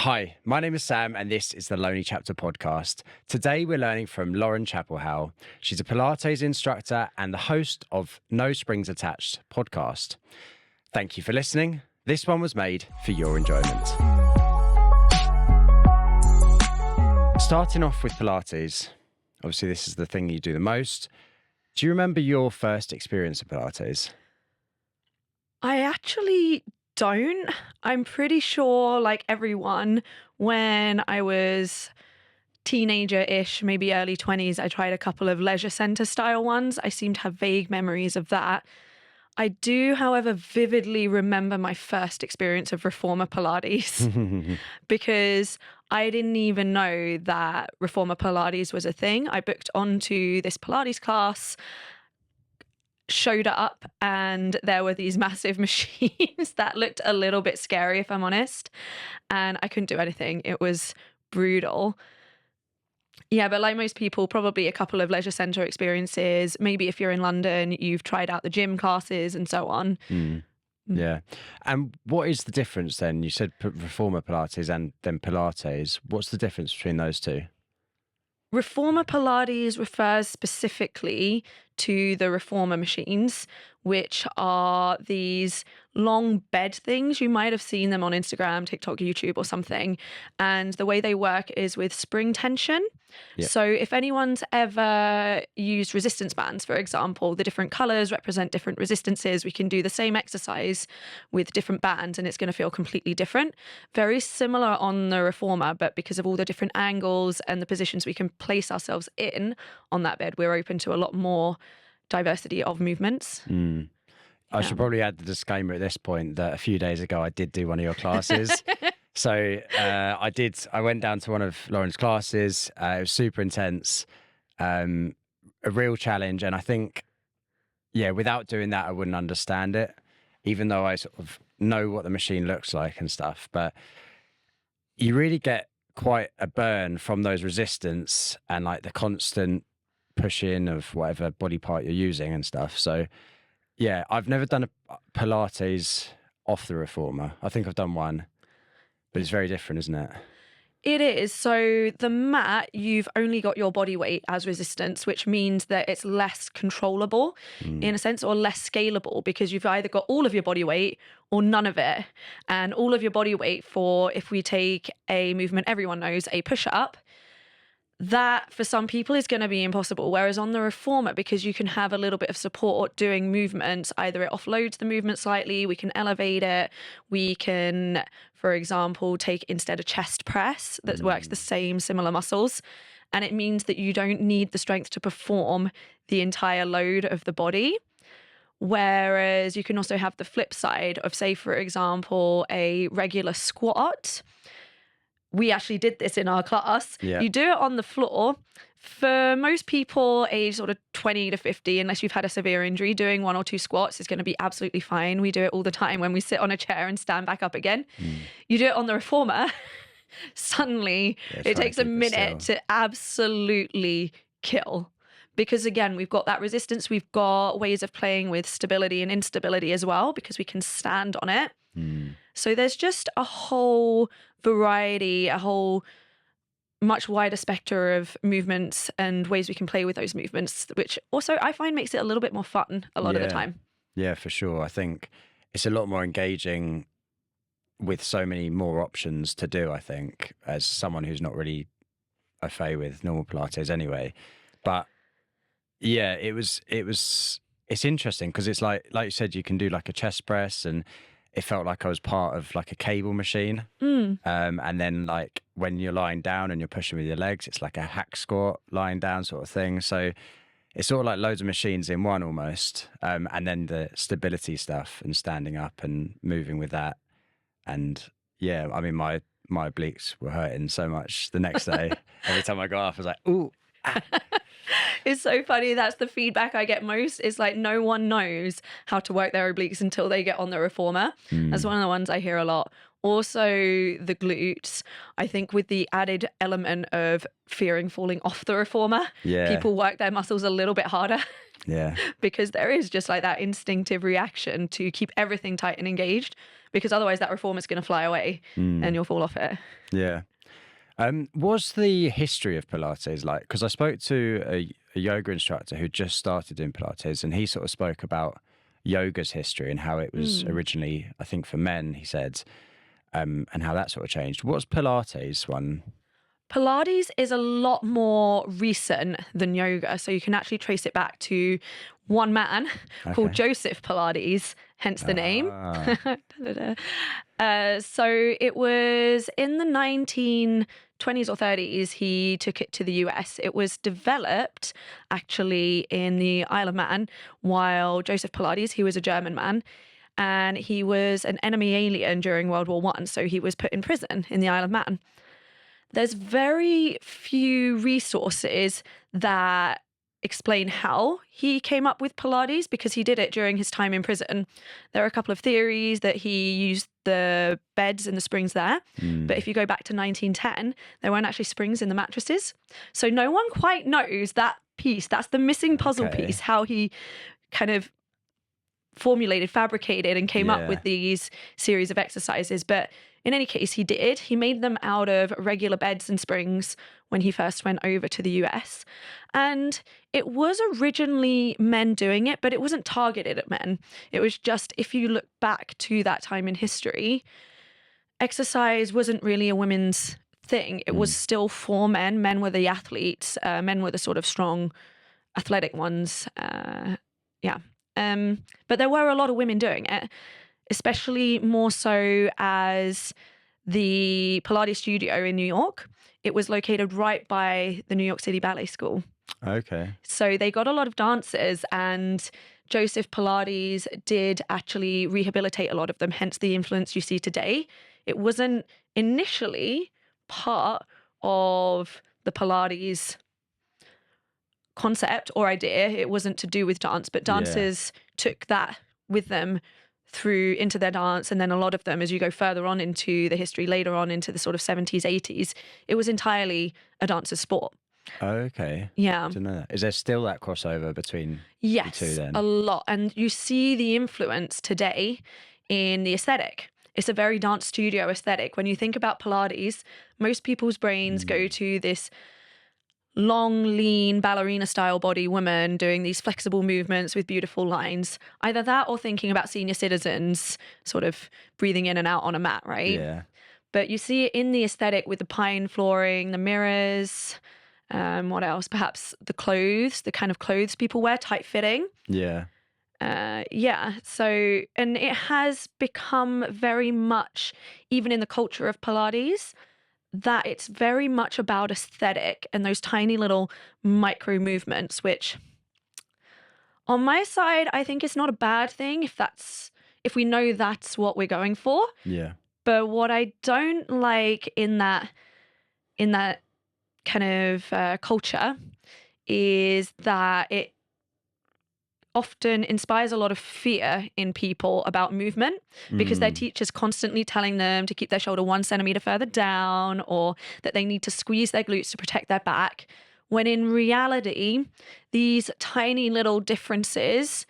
Hi, my name is Sam and this is the Lonely Chapter podcast. Today we're learning from Lauren Chapelhow. She's a Pilates instructor and the host of No Springs Attached podcast. Thank you for listening. This one was made for your enjoyment. Starting off with Pilates, obviously this is the thing you do the most. Do you remember your first experience of Pilates? I actually don't. I'm pretty sure, like everyone, when I was teenager-ish, maybe early 20s, I tried a couple of leisure centre style ones. I seem to have vague memories of that. I do, however, vividly remember my first experience of Reformer Pilates because I didn't even know that Reformer Pilates was a thing. I booked onto this Pilates class, showed up, and there were these massive machines that looked a little bit scary, if I'm honest, and I couldn't do anything. It was brutal. Yeah, but like most people, probably a couple of leisure centre experiences. Maybe if you're in London, you've tried out the gym classes and so on. Yeah. And what is the difference then? You said Reformer Pilates and then Pilates. What's the difference between those two? Reformer Pilates refers specifically to the Reformer machines, which are these long bed things. You might have seen them on Instagram, TikTok, YouTube or something. And the way they work is with spring tension. Yep. So if anyone's ever used resistance bands, for example, the different colors represent different resistances. We can do the same exercise with different bands and it's going to feel completely different. Very similar on the Reformer, but because of all the different angles and the positions we can place ourselves in on that bed, we're open to a lot more diversity of movements. I should probably add the disclaimer at this point that a few days ago I did do one of your classes. So I went down to one of Lauren's classes. It was super intense, a real challenge. And I think, without doing that, I wouldn't understand it, even though I sort of know what the machine looks like and stuff. But you really get quite a burn from those resistance and like the constant pushing of whatever body part you're using and stuff. So yeah, I've never done a Pilates off the Reformer. I think I've done one, but it's very different, isn't it? It is. So the mat, you've only got your body weight as resistance, which means that it's less controllable in a sense, or less scalable, because you've either got all of your body weight or none of it. And all of your body weight for, if we take a movement everyone knows, a push-up, that for some people is going to be impossible. Whereas on the Reformer, because you can have a little bit of support doing movements, either it offloads the movement slightly, we can elevate it, we can, for example, take instead a chest press that works the same similar muscles. And it means that you don't need the strength to perform the entire load of the body. Whereas you can also have the flip side of, say, for example, a regular squat. We actually did this in our class. Yeah. You do it on the floor. For most people aged sort of 20 to 50, unless you've had a severe injury, doing 1 or 2 squats is going to be absolutely fine. We do it all the time when we sit on a chair and stand back up again. You do it on the Reformer, suddenly it takes a minute to absolutely kill. Because again, we've got that resistance. We've got ways of playing with stability and instability as well, because we can stand on it. So there's just a whole variety, a whole much wider spectrum of movements and ways we can play with those movements, which also I find makes it a little bit more fun a lot of the time. Yeah, for sure. I think it's a lot more engaging with so many more options to do, I think, as someone who's not really au fait with normal Pilates anyway. But yeah, it's interesting because it's like you said, you can do like a chest press, and it felt like I was part of like a cable machine. And then like when you're lying down and you're pushing with your legs, it's like a hack squat lying down sort of thing. So it's sort of like loads of machines in one almost. And then the stability stuff and standing up and moving with that. And yeah, I mean, my obliques were hurting so much the next day. Every time I got off, I was like, ooh. It's so funny. That's the feedback I get most. Is like no one knows how to work their obliques until they get on the Reformer. That's one of the ones I hear a lot. Also, the glutes, I think with the added element of fearing falling off the reformer, Yeah. people work their muscles a little bit harder Yeah. because there is just like that instinctive reaction to keep everything tight and engaged, because otherwise that reformer's going to fly away and you'll fall off it. Yeah. What's the history of Pilates like? Because I spoke to a yoga instructor who just started doing Pilates, and he sort of spoke about yoga's history and how it was originally, I think, for men, he said, and how that sort of changed. What's Pilates one? Pilates is a lot more recent than yoga. So you can actually trace it back to one man called Joseph Pilates, hence the name. So it was in the 1920s or 30s, he took it to the US. It was developed actually in the Isle of Man, while Joseph Pilates, he was a German man. And he was an enemy alien during World War I, so he was put in prison in the Isle of Man. There's very few resources that explain how he came up with Pilates, because he did it during his time in prison. There are a couple of theories that he used the beds and the springs there. But if you go back to 1910, there weren't actually springs in the mattresses. So no one quite knows that piece. That's the missing puzzle piece, how he kind of formulated, fabricated, and came up with these series of exercises. But in any case, he did. He made them out of regular beds and springs when he first went over to the US. And it was originally men doing it, but it wasn't targeted at men. It was just, if you look back to that time in history, exercise wasn't really a women's thing. It was still for men. Men were the athletes. Men were the sort of strong, athletic ones. But there were a lot of women doing it, especially more so as the Pilates studio in New York. It was located right by the New York City Ballet School. Okay. So they got a lot of dancers, and Joseph Pilates did actually rehabilitate a lot of them, hence the influence you see today. It wasn't initially part of the Pilates concept or idea. It wasn't to do with dance, but dancers took that with them through into their dance. And then a lot of them, as you go further on into the history, later on into the sort of 70s, 80s, it was entirely a dancer's sport. Okay. Yeah. Didn't know that. Is there still that crossover between the two then? A lot. And you see the influence today in the aesthetic. It's a very dance studio aesthetic. When you think about Pilates, most people's brains go to this long, lean, ballerina style body woman doing these flexible movements with beautiful lines. Either that or thinking about senior citizens sort of breathing in and out on a mat, right? Yeah. But you see it in the aesthetic with the pine flooring, the mirrors, what else? Perhaps the clothes, the kind of clothes people wear, tight fitting. Yeah. So, and it has become very much, even in the culture of Pilates, that it's very much about aesthetic and those tiny little micro movements, which on my side, I think it's not a bad thing if we know that's what we're going for. Yeah. But what I don't like in that kind of culture is that it often inspires a lot of fear in people about movement, because their teacher's constantly telling them to keep their shoulder 1 centimeter further down, or that they need to squeeze their glutes to protect their back. When in reality, these tiny little differences,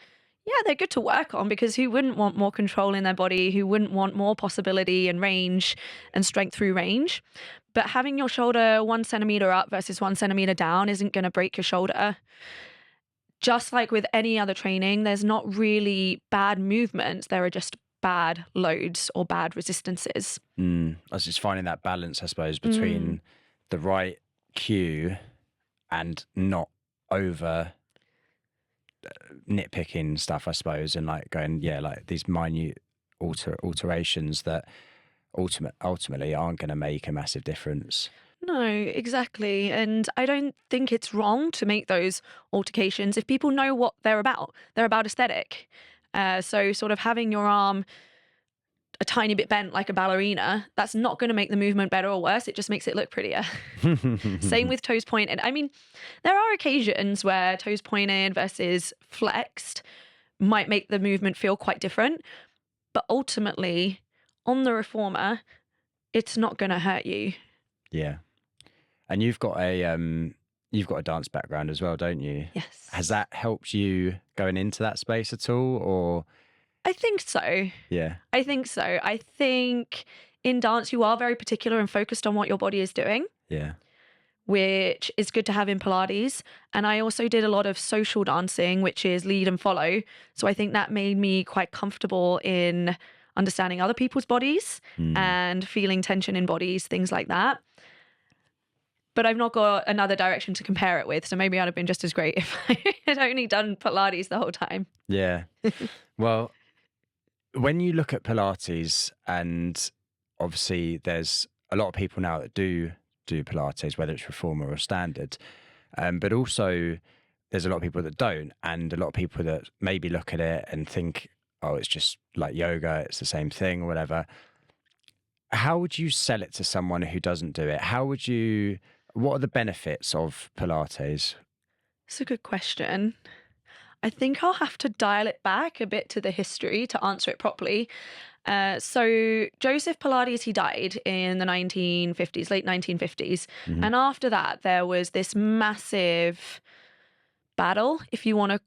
they're good to work on, because who wouldn't want more control in their body? Who wouldn't want more possibility and range and strength through range? But having your shoulder 1 centimeter up versus 1 centimeter down isn't going to break your shoulder. Just like with any other training, there's not really bad movements. There are just bad loads or bad resistances. I was just finding that balance, I suppose, between the right cue and not over nitpicking stuff, I suppose, and like going, like these minute alterations that ultimately aren't going to make a massive difference. No, exactly. And I don't think it's wrong to make those altercations if people know what they're about. They're about aesthetic. So sort of having your arm a tiny bit bent like a ballerina, that's not going to make the movement better or worse. It just makes it look prettier. Same with toes pointed. I mean, there are occasions where toes pointed versus flexed might make the movement feel quite different. But ultimately, on the Reformer, it's not going to hurt you. Yeah. And you've got a dance background as well, don't you? Yes. Has that helped you going into that space at all, or? I think so. Yeah. I think so. I think in dance, you are very particular and focused on what your body is doing, Yeah. which is good to have in Pilates. And I also did a lot of social dancing, which is lead and follow. So I think that made me quite comfortable in understanding other people's bodies and feeling tension in bodies, things like that. But I've not got another direction to compare it with. So maybe I'd have been just as great if I had only done Pilates the whole time. Yeah. Well, when you look at Pilates, and obviously there's a lot of people now that do Pilates, whether it's reformer or standard, but also there's a lot of people that don't, and a lot of people that maybe look at it and think, oh, it's just like yoga, it's the same thing or whatever. How would you sell it to someone who doesn't do it? What are the benefits of Pilates? It's a good question. I think I'll have to dial it back a bit to the history to answer it properly. So Joseph Pilates, he died in the 1950s, late 1950s. And after that, there was this massive battle, if you want to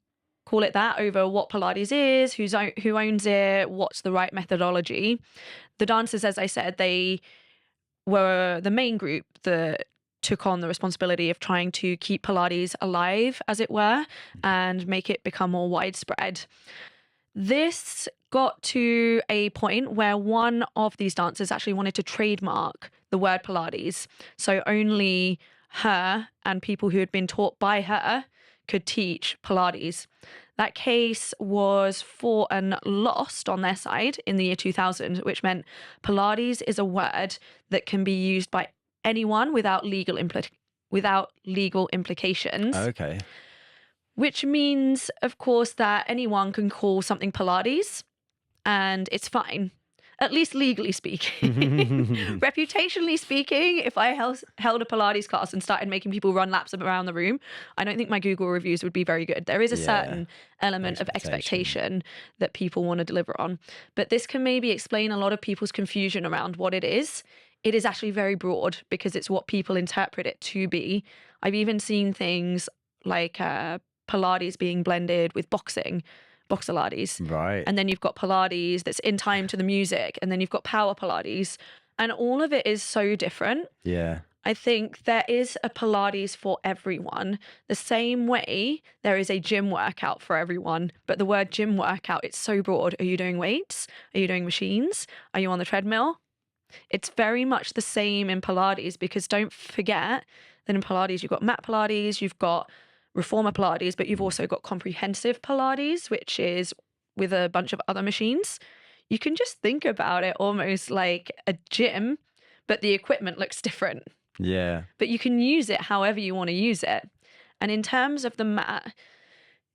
call it that, over what Pilates is, who owns it, what's the right methodology. The dancers, as I said, they were the main group that took on the responsibility of trying to keep Pilates alive, as it were, and make it become more widespread. This got to a point where one of these dancers actually wanted to trademark the word Pilates. So only her and people who had been taught by her could teach Pilates. That case was fought and lost on their side in the year 2000, which meant Pilates is a word that can be used by anyone without legal implications. Okay. Which means, of course, that anyone can call something Pilates and it's fine, at least legally speaking. Reputationally speaking, if I held a Pilates class and started making people run laps around the room, I don't think my Google reviews would be very good. There is a certain element of expectation that people want to deliver on. But this can maybe explain a lot of people's confusion around what it is. It is actually very broad because it's what people interpret it to be. I've even seen things like Pilates being blended with boxing, Boxpilates. Right. And then you've got Pilates that's in time to the music. And then you've got power Pilates. And all of it is so different. Yeah. I think there is a Pilates for everyone. The same way there is a gym workout for everyone. But the word gym workout, it's so broad. Are you doing weights? Are you doing machines? Are you on the treadmill? It's very much the same in Pilates, because don't forget that in Pilates, you've got mat Pilates, you've got Reformer Pilates, but you've also got comprehensive Pilates, which is with a bunch of other machines. You can just think about it almost like a gym, but the equipment looks different. Yeah. But you can use it however you want to use it. And in terms of the mat,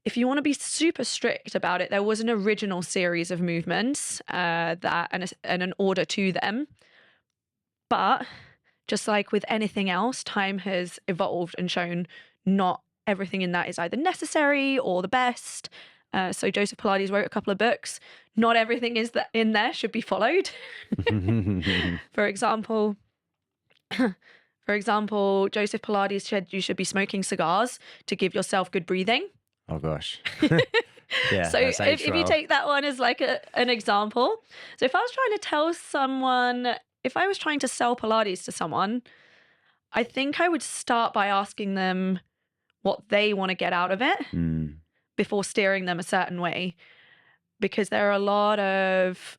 if you want to be super strict about it, there was an original series of movements and an order to them. But just like with anything else, time has evolved and shown not everything in that is either necessary or the best. So Joseph Pilates wrote a couple of books. Not everything is that in there should be followed. For example, Joseph Pilates said you should be smoking cigars to give yourself good breathing. Oh gosh. Yeah. So if you take that one as like an example. So if I was trying to sell Pilates to someone, I think I would start by asking them what they want to get out of it before steering them a certain way, because there are a lot of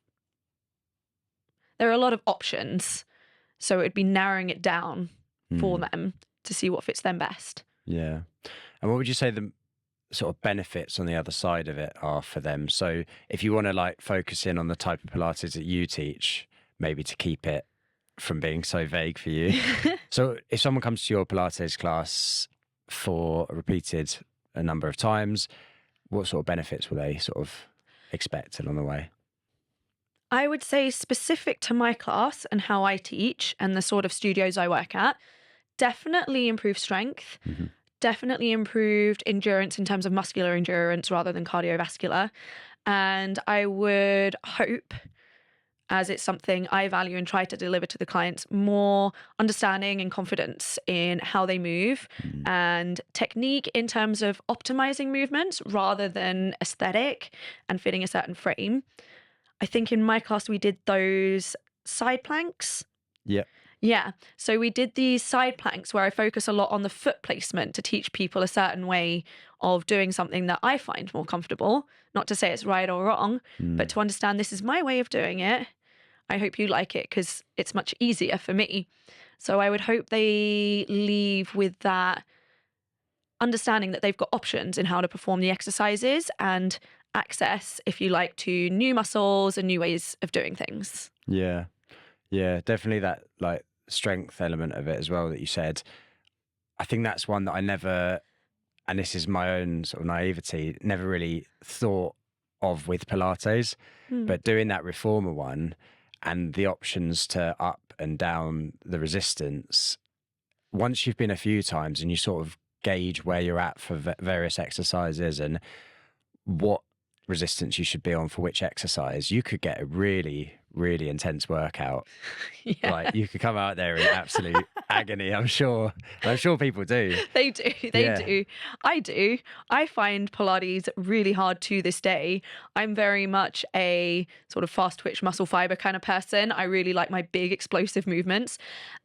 options. So it'd be narrowing it down for them to see what fits them best. Yeah. And what would you say the sort of benefits on the other side of it are for them? So if you want to like focus in on the type of Pilates that you teach, maybe to keep it from being so vague for you. So if someone comes to your Pilates class for a number of times, what sort of benefits will they sort of expect along the way? I would say, specific to my class and how I teach and the sort of studios I work at, definitely improved strength, definitely improved endurance in terms of muscular endurance rather than cardiovascular. And I would hope as it's something I value and try to deliver to the clients, more understanding and confidence in how they move and technique in terms of optimizing movements rather than aesthetic and fitting a certain frame. I think in my class we did those side planks. Yep. Yeah. So we did these side planks where I focus a lot on the foot placement to teach people a certain way of doing something that I find more comfortable. Not to say it's right or wrong, but to understand this is my way of doing it. I hope you like it because it's much easier for me. So I would hope they leave with that understanding that they've got options in how to perform the exercises and access, if you like, to new muscles and new ways of doing things. Yeah. Yeah, definitely that like strength element of it as well that you said. I think that's one that I never, and this is my own sort of naivety, never really thought of with Pilates. But doing that reformer one and the options to up and down the resistance, once you've been a few times and you sort of gauge where you're at for various exercises and what resistance you should be on for which exercise, you could get a really, really intense workout. Yeah. Like you could come out there in absolute agony, I'm sure. And I'm sure people do. They do. They Yeah. do. I do. I find Pilates really hard to this day. I'm very much a sort of fast twitch muscle fiber kind of person. I really like my big explosive movements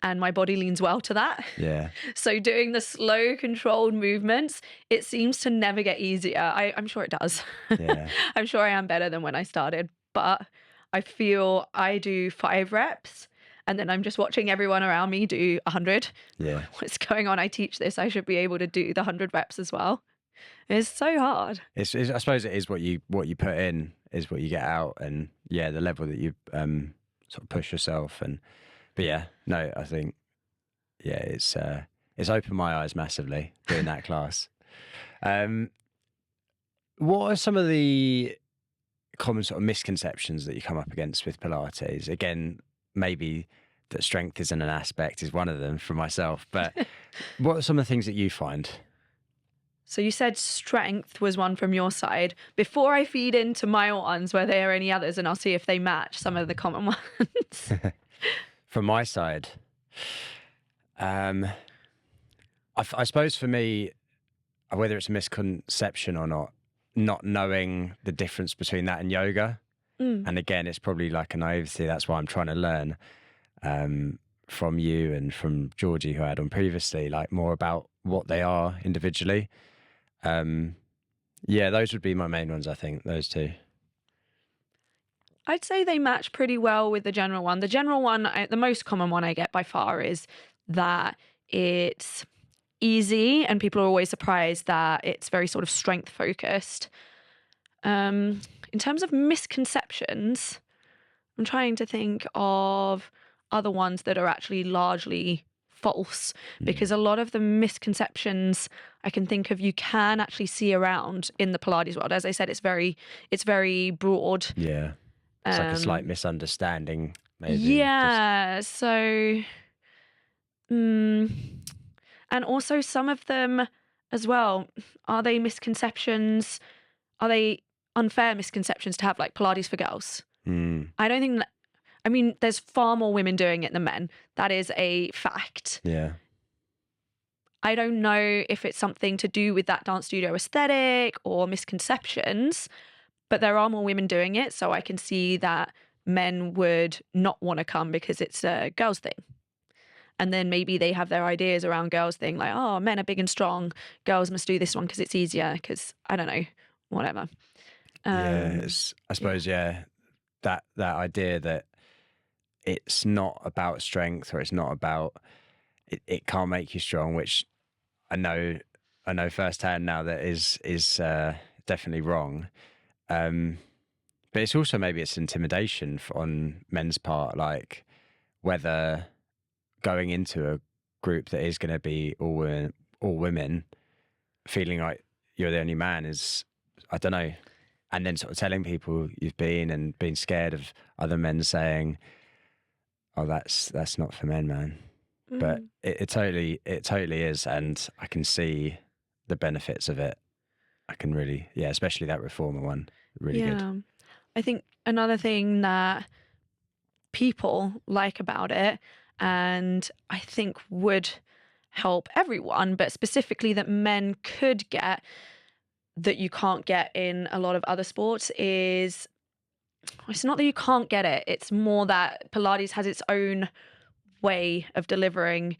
and my body leans well to that. Yeah. So doing the slow controlled movements, it seems to never get easier. I'm sure it does. Yeah. I'm sure I am better than when I started, but I feel I do 5 reps and then I'm just watching everyone around me do 100. Yeah. What's going on? I teach this. I should be able to do the 100 reps as well. It's so hard. It's I suppose it is what you put in is what you get out, and yeah, the level that you sort of push yourself. And but yeah, no, I think yeah, it's opened my eyes massively doing that class. What are some of the common sort of misconceptions that you come up against with Pilates? Again, maybe that strength isn't an aspect is one of them for myself, but what are some of the things that you find? So you said strength was one from your side. Before I feed into my ones, were there any others? And I'll see if they match some of the common ones. From my side, I suppose for me, whether it's a misconception or not knowing the difference between that and yoga. And again, it's probably like a naivety. That's why I'm trying to learn from you and from Georgie, who I had on previously, like more about what they are individually. Yeah, those would be my main ones, I think, those two. I'd say they match pretty well with the general one. The general one, the most common one I get by far is that it's easy and people are always surprised that it's very sort of strength focused. In terms of misconceptions, I'm trying to think of other ones that are actually largely false, because a lot of the misconceptions I can think of you can actually see around in the Pilates world. As I said, it's very broad. Yeah. It's like a slight misunderstanding, maybe. Yeah. So, and also some of them as well, are they misconceptions? Are they unfair misconceptions to have, like Pilates for girls? I don't think that, I mean, there's far more women doing it than men. That is a fact. Yeah. I don't know if it's something to do with that dance studio aesthetic or misconceptions, but there are more women doing it. So I can see that men would not want to come because it's a girls thing. And then maybe they have their ideas around girls thing, like, oh, men are big and strong. Girls must do this one because it's easier, because I don't know, whatever. Yeah, I suppose, yeah, that idea that it's not about strength, or it's not about, it can't make you strong, which I know firsthand now that is definitely wrong. But it's also, maybe it's intimidation on men's part, like whether going into a group that is going to be all women, feeling like you're the only man is, I don't know. And then sort of telling people you've been, and being scared of other men saying, oh, that's not for men, man. But it totally is. And I can see the benefits of it. I can really, yeah, especially that reformer one, really good. I think another thing that people like about it, and I think would help everyone, but specifically that men could get that you can't get in a lot of other sports is, it's not that you can't get it, it's more that Pilates has its own way of delivering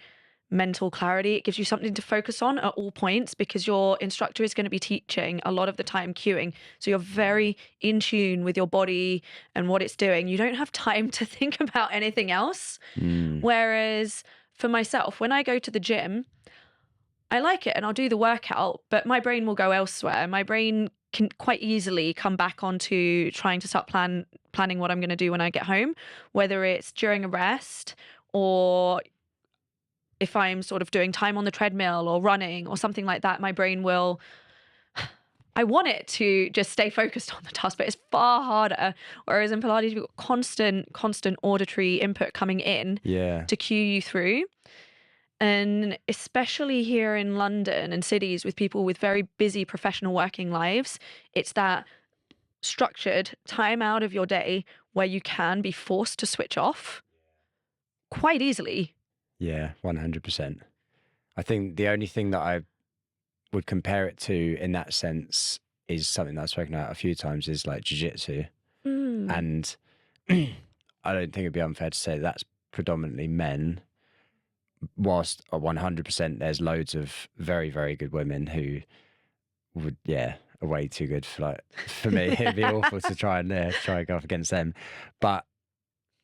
mental clarity. It gives you something to focus on at all points because your instructor is going to be teaching a lot of the time cueing. So you're very in tune with your body and what it's doing. You don't have time to think about anything else. Whereas for myself, when I go to the gym, I like it and I'll do the workout, but my brain will go elsewhere. My brain can quite easily come back onto trying to start planning what I'm going to do when I get home, whether it's during a rest or if I'm sort of doing time on the treadmill or running or something like that. My brain will, I want it to just stay focused on the task, but it's far harder. Whereas in Pilates, you've got constant auditory input coming in to cue you through. And especially here in London and cities with people with very busy professional working lives, it's that structured time out of your day where you can be forced to switch off quite easily. Yeah, 100%. I think the only thing that I would compare it to in that sense is something that I've spoken about a few times, is like jiu-jitsu. And I don't think it'd be unfair to say that's predominantly men, whilst 100% there's loads of very, very good women who would, are way too good for me. It'd be awful to try and go up against them. But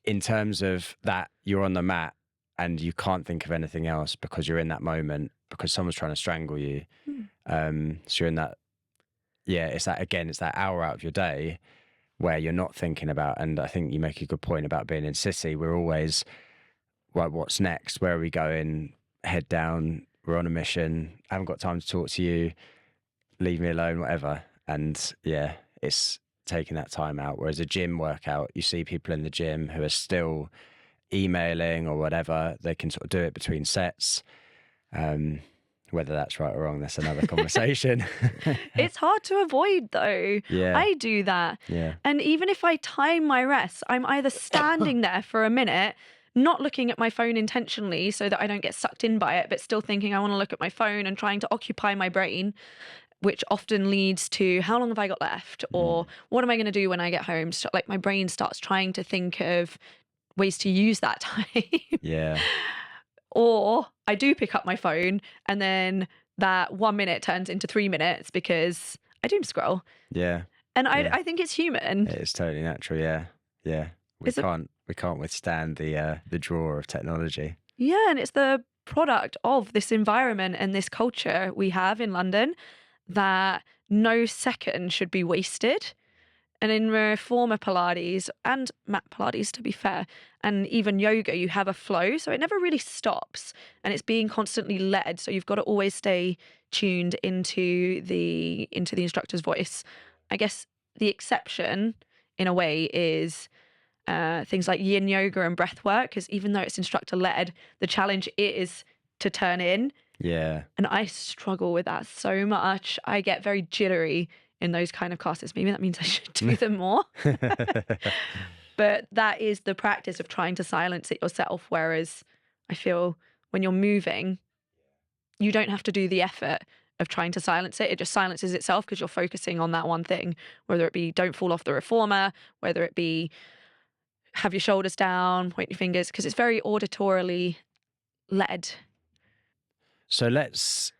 in terms of that, you're on the mat and you can't think of anything else because you're in that moment, because someone's trying to strangle you. So you're in that, it's that hour out of your day where you're not thinking about, and I think you make a good point about being in city. We're always, right, what's next? Where are we going? Head down, we're on a mission, I haven't got time to talk to you, leave me alone, whatever. And it's taking that time out. Whereas a gym workout, you see people in the gym who are still emailing or whatever, they can sort of do it between sets. Whether that's right or wrong, that's another conversation. It's hard to avoid though. Yeah. I do that. Yeah. And even if I time my rest, I'm either standing there for a minute, not looking at my phone intentionally so that I don't get sucked in by it, but still thinking I want to look at my phone and trying to occupy my brain, which often leads to how long have I got left? Or what am I going to do when I get home? So, like, my brain starts trying to think of ways to use that time. Yeah. Or I do pick up my phone and then that 1 minute turns into 3 minutes because I doom scroll. Yeah. And I think it's human. It's totally natural. Yeah. Yeah. We can't withstand the draw of technology. Yeah. And it's the product of this environment and this culture we have in London that no second should be wasted. And in Reformer Pilates and mat Pilates, to be fair, and even yoga, you have a flow. So it never really stops and it's being constantly led. So you've got to always stay tuned into the instructor's voice. I guess the exception in a way is things like yin yoga and breath work, because even though it's instructor led, the challenge is to turn in. Yeah. And I struggle with that so much. I get very jittery in those kind of classes. Maybe that means I should do them more. But that is the practice of trying to silence it yourself. Whereas I feel when you're moving, you don't have to do the effort of trying to silence it. It just silences itself because you're focusing on that one thing, whether it be don't fall off the reformer, whether it be have your shoulders down, point your fingers, because it's very auditorily led. So let's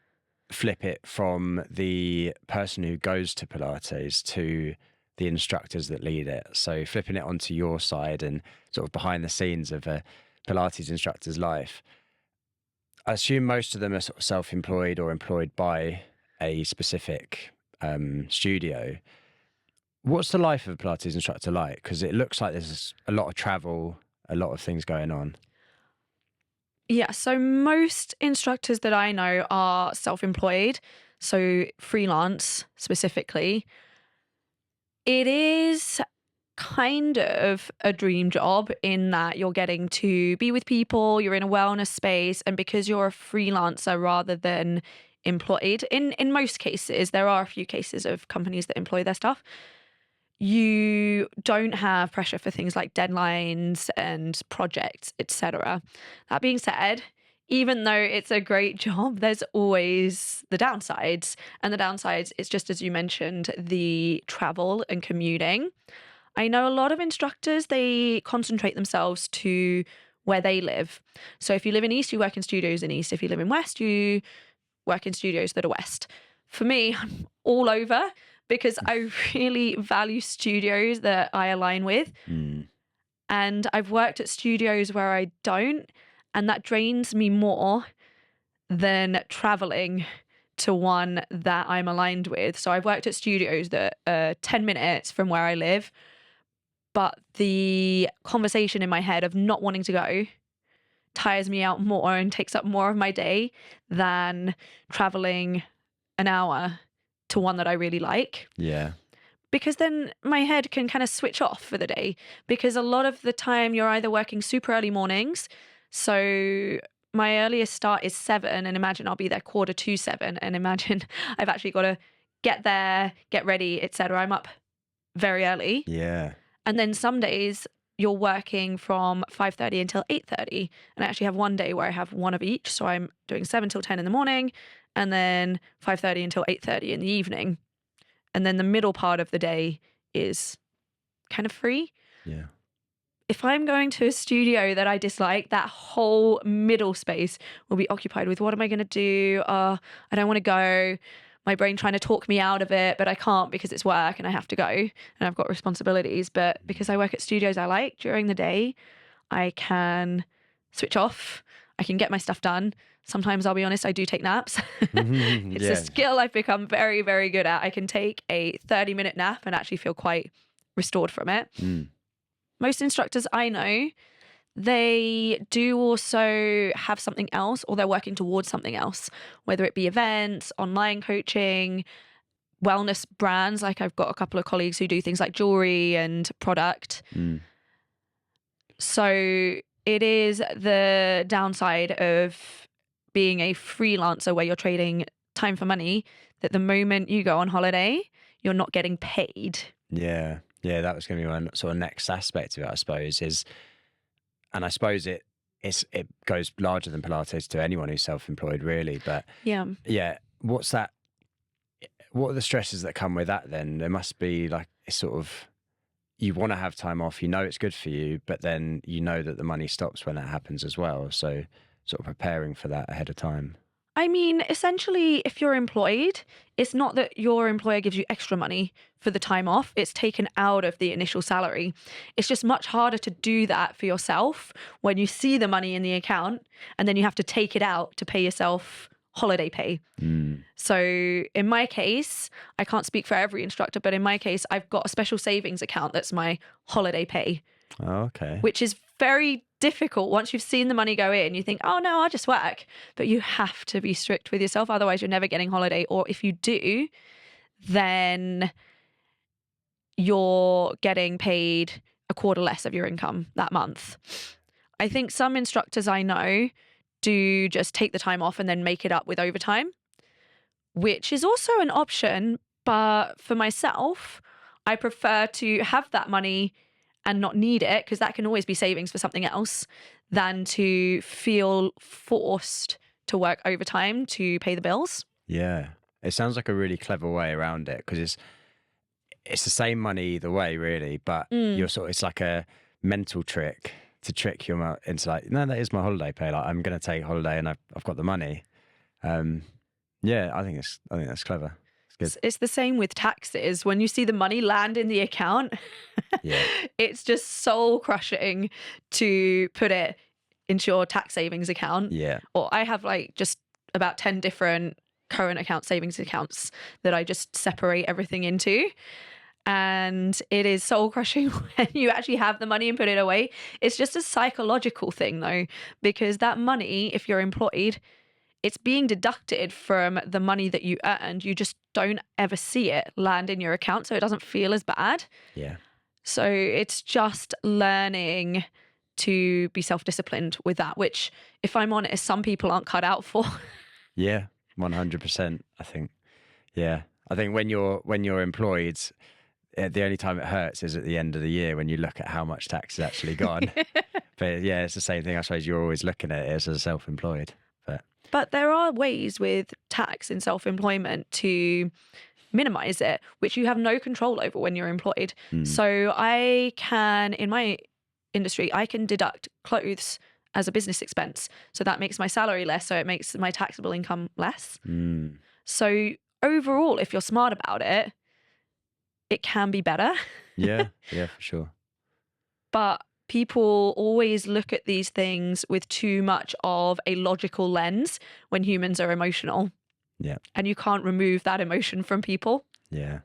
flip it from the person who goes to Pilates to the instructors that lead it. So flipping it onto your side and sort of behind the scenes of a Pilates instructor's life. I assume most of them are sort of self-employed or employed by a specific studio. What's the life of a Pilates instructor like? Because it looks like there's a lot of travel, a lot of things going on. Yeah, so most instructors that I know are self-employed, so freelance specifically. It is kind of a dream job in that you're getting to be with people, you're in a wellness space, and because you're a freelancer rather than employed, in most cases, there are a few cases of companies that employ their staff, you don't have pressure for things like deadlines and projects, etc. That being said, even though it's a great job, there's always the downsides. And the downsides is just as you mentioned, the travel and commuting. I know a lot of instructors, they concentrate themselves to where they live. So if you live in East, you work in studios in East. If you live in West, you work in studios that are West. For me, I'm all over because I really value studios that I align with. And I've worked at studios where I don't, and that drains me more than traveling to one that I'm aligned with. So I've worked at studios that are 10 minutes from where I live, but the conversation in my head of not wanting to go tires me out more and takes up more of my day than traveling an hour to one that I really like. Yeah. Because then my head can kind of switch off for the day, because a lot of the time you're either working super early mornings. So my earliest start is 7, and imagine I'll be there 6:45, and imagine I've actually got to get there, get ready, etc. I'm up very early. Yeah. And then some days you're working from 5:30 until 8:30. And I actually have one day where I have one of each. So I'm doing 7 till 10 in the morning and then 5:30 until 8:30 in the evening. And then the middle part of the day is kind of free. Yeah. If I'm going to a studio that I dislike, that whole middle space will be occupied with what am I going to do? I don't want to go. My brain trying to talk me out of it, but I can't because it's work and I have to go and I've got responsibilities. But because I work at studios I like during the day, I can switch off. I can get my stuff done. Sometimes I'll be honest, I do take naps. It's a skill I've become very, very good at. I can take a 30-minute nap and actually feel quite restored from it. Most instructors I know, they do also have something else, or they're working towards something else, whether it be events, online coaching, wellness brands. Like I've got a couple of colleagues who do things like jewelry and product. So it is the downside of being a freelancer where you're trading time for money, that the moment you go on holiday, you're not getting paid. Yeah. Yeah, that was going to be my sort of next aspect of it, I suppose, is, and I suppose it goes larger than Pilates to anyone who's self-employed, really. But Yeah. What are the stresses that come with that then? There must be like, it's sort of, you want to have time off, you know it's good for you, but then you know that the money stops when that happens as well. So sort of preparing for that ahead of time. I mean, essentially, if you're employed, it's not that your employer gives you extra money for the time off. It's taken out of the initial salary. It's just much harder to do that for yourself when you see the money in the account and then you have to take it out to pay yourself holiday pay. So in my case, I can't speak for every instructor, but in my case, I've got a special savings account that's my holiday pay. Oh, okay. Which is very difficult. Once you've seen the money go in, you think, oh no, I'll just work. But you have to be strict with yourself. Otherwise, you're never getting holiday. Or if you do, then you're getting paid a quarter less of your income that month. I think some instructors I know do just take the time off and then make it up with overtime, which is also an option. But for myself, I prefer to have that money and not need it, because that can always be savings for something else, than to feel forced to work overtime to pay the bills. Yeah. It sounds like a really clever way around it, because it's the same money either way, really, but it's like a mental trick to trick you into like, no, that is my holiday pay. Like, I'm going to take holiday and I've got the money. Yeah, I think that's clever. It's the same with taxes. When you see the money land in the account, it's just soul crushing to put it into your tax savings account. Yeah. Or I have like just about 10 different current account savings accounts that I just separate everything into. And it is soul crushing when you actually have the money and put it away. It's just a psychological thing though, because that money, if you're employed, it's being deducted from the money that you earned. You just don't ever see it land in your account, so it doesn't feel as bad. Yeah. So it's just learning to be self-disciplined with that, which, if I'm honest, some people aren't cut out for. Yeah, 100%, I think. Yeah. I think when you're employed, the only time it hurts is at the end of the year when you look at how much tax has actually gone. But yeah, it's the same thing. I suppose you're always looking at it as a self-employed. But there are ways with tax in self-employment to minimize it, which you have no control over when you're employed. So I can, in my industry, I can deduct clothes as a business expense. So that makes my salary less. So it makes my taxable income less. So overall, if you're smart about it, it can be better. Yeah, for sure. But people always look at these things with too much of a logical lens when humans are emotional. Yeah. And you can't remove that emotion from people. Yeah.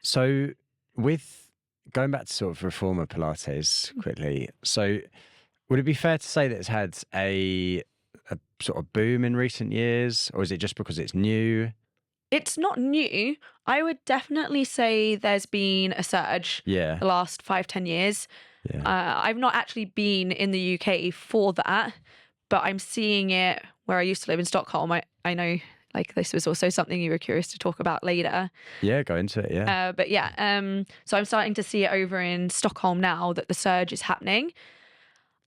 So with going back to sort of Reformer Pilates quickly, so would it be fair to say that it's had a sort of boom in recent years, or is it just because it's new? It's not new. I would definitely say there's been a surge Yeah. the last 5-10 years. Yeah. I've not actually been in the UK for that, but I'm seeing it where I used to live in Stockholm. I know like this was also something you were curious to talk about later. Yeah, go into it, yeah. But yeah, so I'm starting to see it over in Stockholm now that the surge is happening.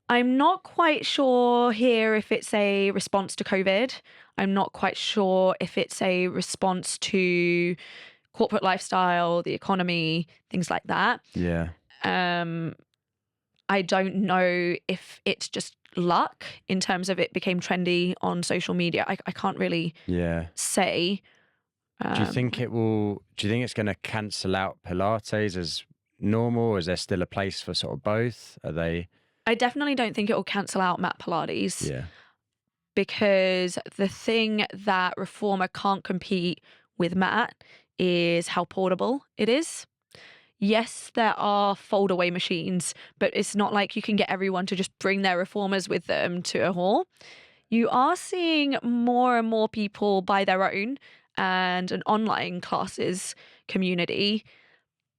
I'm not quite sure here if it's a response to COVID. I'm not quite sure if it's a response to corporate lifestyle, the economy, things like that. Yeah. I don't know if it's just luck in terms of it became trendy on social media. I can't really say. Do you think it's going to cancel out Pilates as normal? Or is there still a place for sort of both? I definitely don't think it will cancel out mat Pilates. Yeah. Because the thing that Reformer can't compete with mat is how portable it is. Yes, there are fold-away machines, but it's not like you can get everyone to just bring their Reformers with them to a hall. You are seeing more and more people buy their own and an online classes community,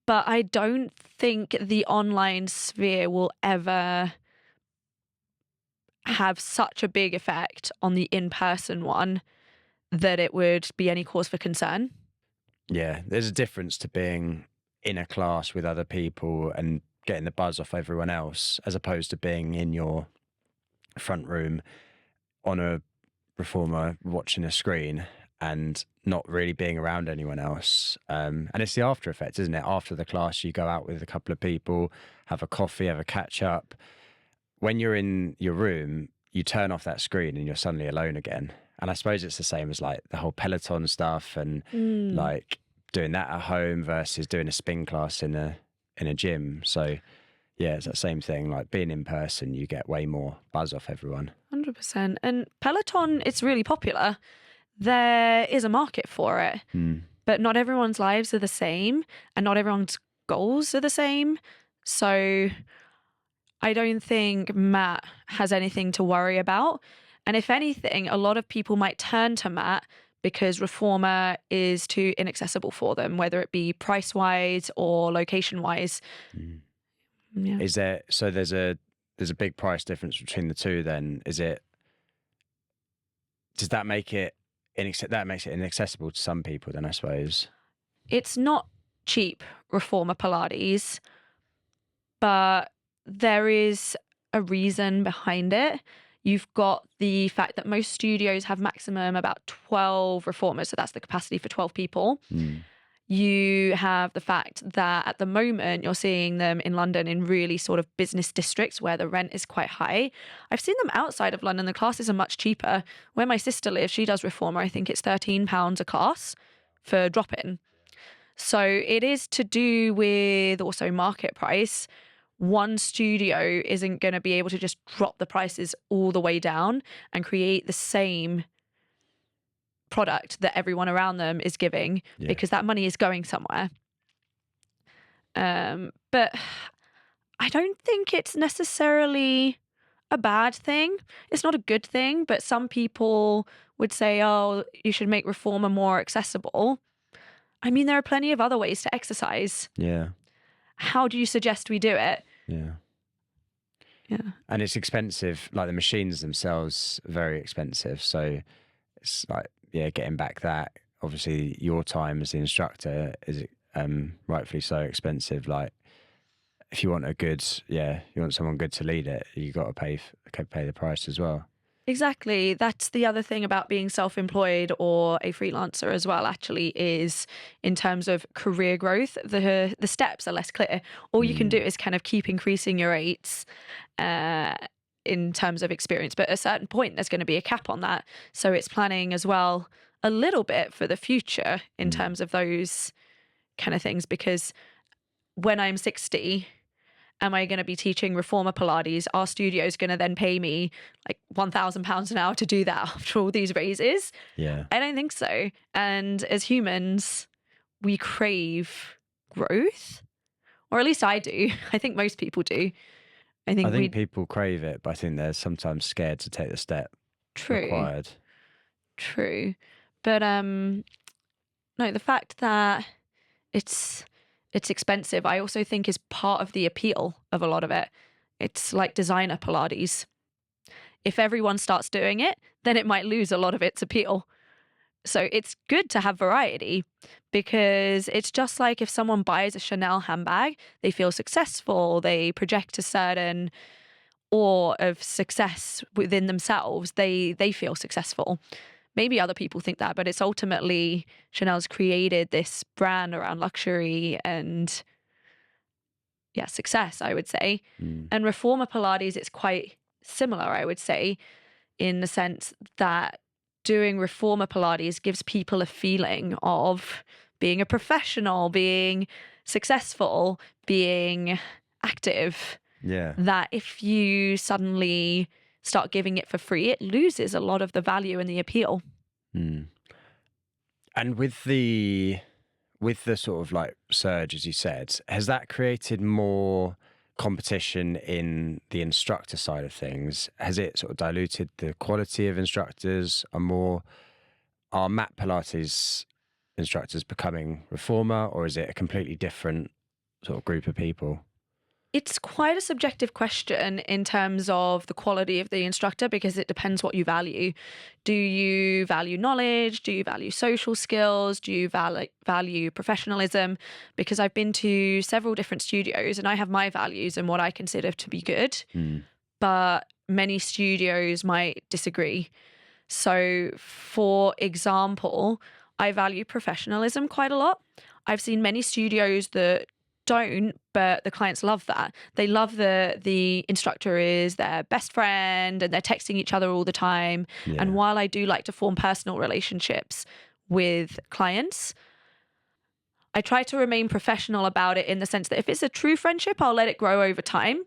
but I don't think the online sphere will ever have such a big effect on the in-person one that it would be any cause for concern. Yeah, there's a difference to being in a class with other people and getting the buzz off everyone else, as opposed to being in your front room on a Reformer watching a screen and not really being around anyone else. And it's the after effect, isn't it? After the class, you go out with a couple of people, have a coffee, have a catch up. When you're in your room, you turn off that screen and you're suddenly alone again. And I suppose it's the same as like the whole Peloton stuff and like doing that at home versus doing a spin class in a gym. So yeah, it's that same thing. Like being in person, you get way more buzz off everyone. 100%. And Peloton, it's really popular. There is a market for it, but not everyone's lives are the same and not everyone's goals are the same. So I don't think Matt has anything to worry about. And if anything, a lot of people might turn to Matt because Reformer is too inaccessible for them, whether it be price-wise or location-wise. Yeah. Is there, so there's a big price difference between the two then? Does that make it inaccessible to some people then, I suppose? It's not cheap, Reformer Pilates, but there is a reason behind it. You've got the fact that most studios have maximum about 12 reformers, so that's the capacity for 12 people. You have the fact that at the moment you're seeing them in London in really sort of business districts where the rent is quite high. I've seen them outside of London. The classes are much cheaper. Where my sister lives, she does Reformer. I think it's £13 a class for drop-in. So it is to do with also market price. One studio isn't going to be able to just drop the prices all the way down and create the same product that everyone around them is giving because that money is going somewhere. But I don't think it's necessarily a bad thing. It's not a good thing, but some people would say, oh, you should make Reformer more accessible. I mean, there are plenty of other ways to exercise. Yeah. How do you suggest we do it? Yeah. Yeah. And it's expensive. Like the machines themselves are very expensive. So it's like, yeah, getting back that, obviously your time as the instructor is rightfully so expensive. Like if you want you want someone good to lead it, you got to pay the price as well. Exactly. That's the other thing about being self-employed or a freelancer as well, actually, is in terms of career growth, the steps are less clear. All you can do is kind of keep increasing your rates in terms of experience. But at a certain point, there's going to be a cap on that. So it's planning as well a little bit for the future in terms of those kind of things. Because when I'm 60, am I going to be teaching Reformer Pilates? Our studio is going to then pay me like £1,000 an hour to do that after all these raises? Yeah. I don't think so. And as humans, we crave growth, or at least I do. I think most people do. I think people crave it, but I think they're sometimes scared to take the step true, required. true. But no, the fact that it's expensive, I also think is part of the appeal of a lot of it. It's like designer Pilates. If everyone starts doing it, then it might lose a lot of its appeal. So it's good to have variety, because it's just like if someone buys a Chanel handbag, they feel successful, they project a certain awe of success within themselves, they feel successful. Maybe other people think that, but it's ultimately Chanel's created this brand around luxury and success, I would say. And Reformer Pilates, it's quite similar, I would say, in the sense that doing Reformer Pilates gives people a feeling of being a professional, being successful, being active. Yeah. That if you suddenly start giving it for free, it loses a lot of the value and the appeal. And with the sort of like surge, as you said, has that created more competition in the instructor side of things? Has it sort of diluted the quality of instructors? Are mat Pilates instructors becoming Reformer, or is it a completely different sort of group of people? It's quite a subjective question in terms of the quality of the instructor, because it depends what you value. Do you value knowledge? Do you value social skills? Do you value professionalism? Because I've been to several different studios and I have my values and what I consider to be good, but many studios might disagree. So, for example, I value professionalism quite a lot. I've seen many studios that don't, but the clients love that. They love the instructor is their best friend and they're texting each other all the time. Yeah. And while I do like to form personal relationships with clients, I try to remain professional about it, in the sense that if it's a true friendship, I'll let it grow over time.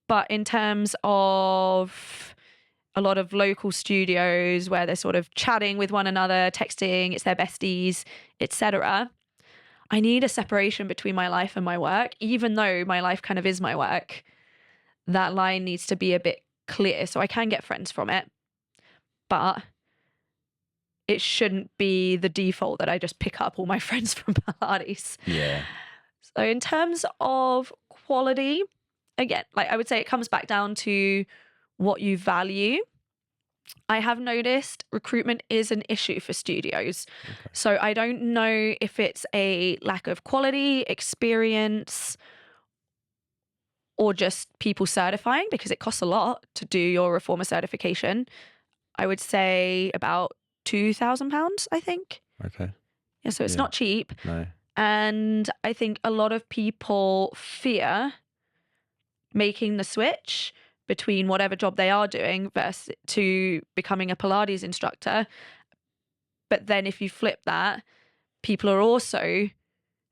But in terms of a lot of local studios where they're sort of chatting with one another, texting, it's their besties, etc., I need a separation between my life and my work. Even though my life kind of is my work, that line needs to be a bit clear. So I can get friends from it, but it shouldn't be the default that I just pick up all my friends from Pilates. Yeah. So in terms of quality, again, like I would say it comes back down to what you value. I have noticed recruitment is an issue for studios. Okay. So I don't know if it's a lack of quality, experience, or just people certifying, because it costs a lot to do your Reformer certification. I would say about £2,000, I think. Okay. Yeah, so it's not cheap. No. And I think a lot of people fear making the switch between whatever job they are doing versus to becoming a Pilates instructor. But then if you flip that, people are also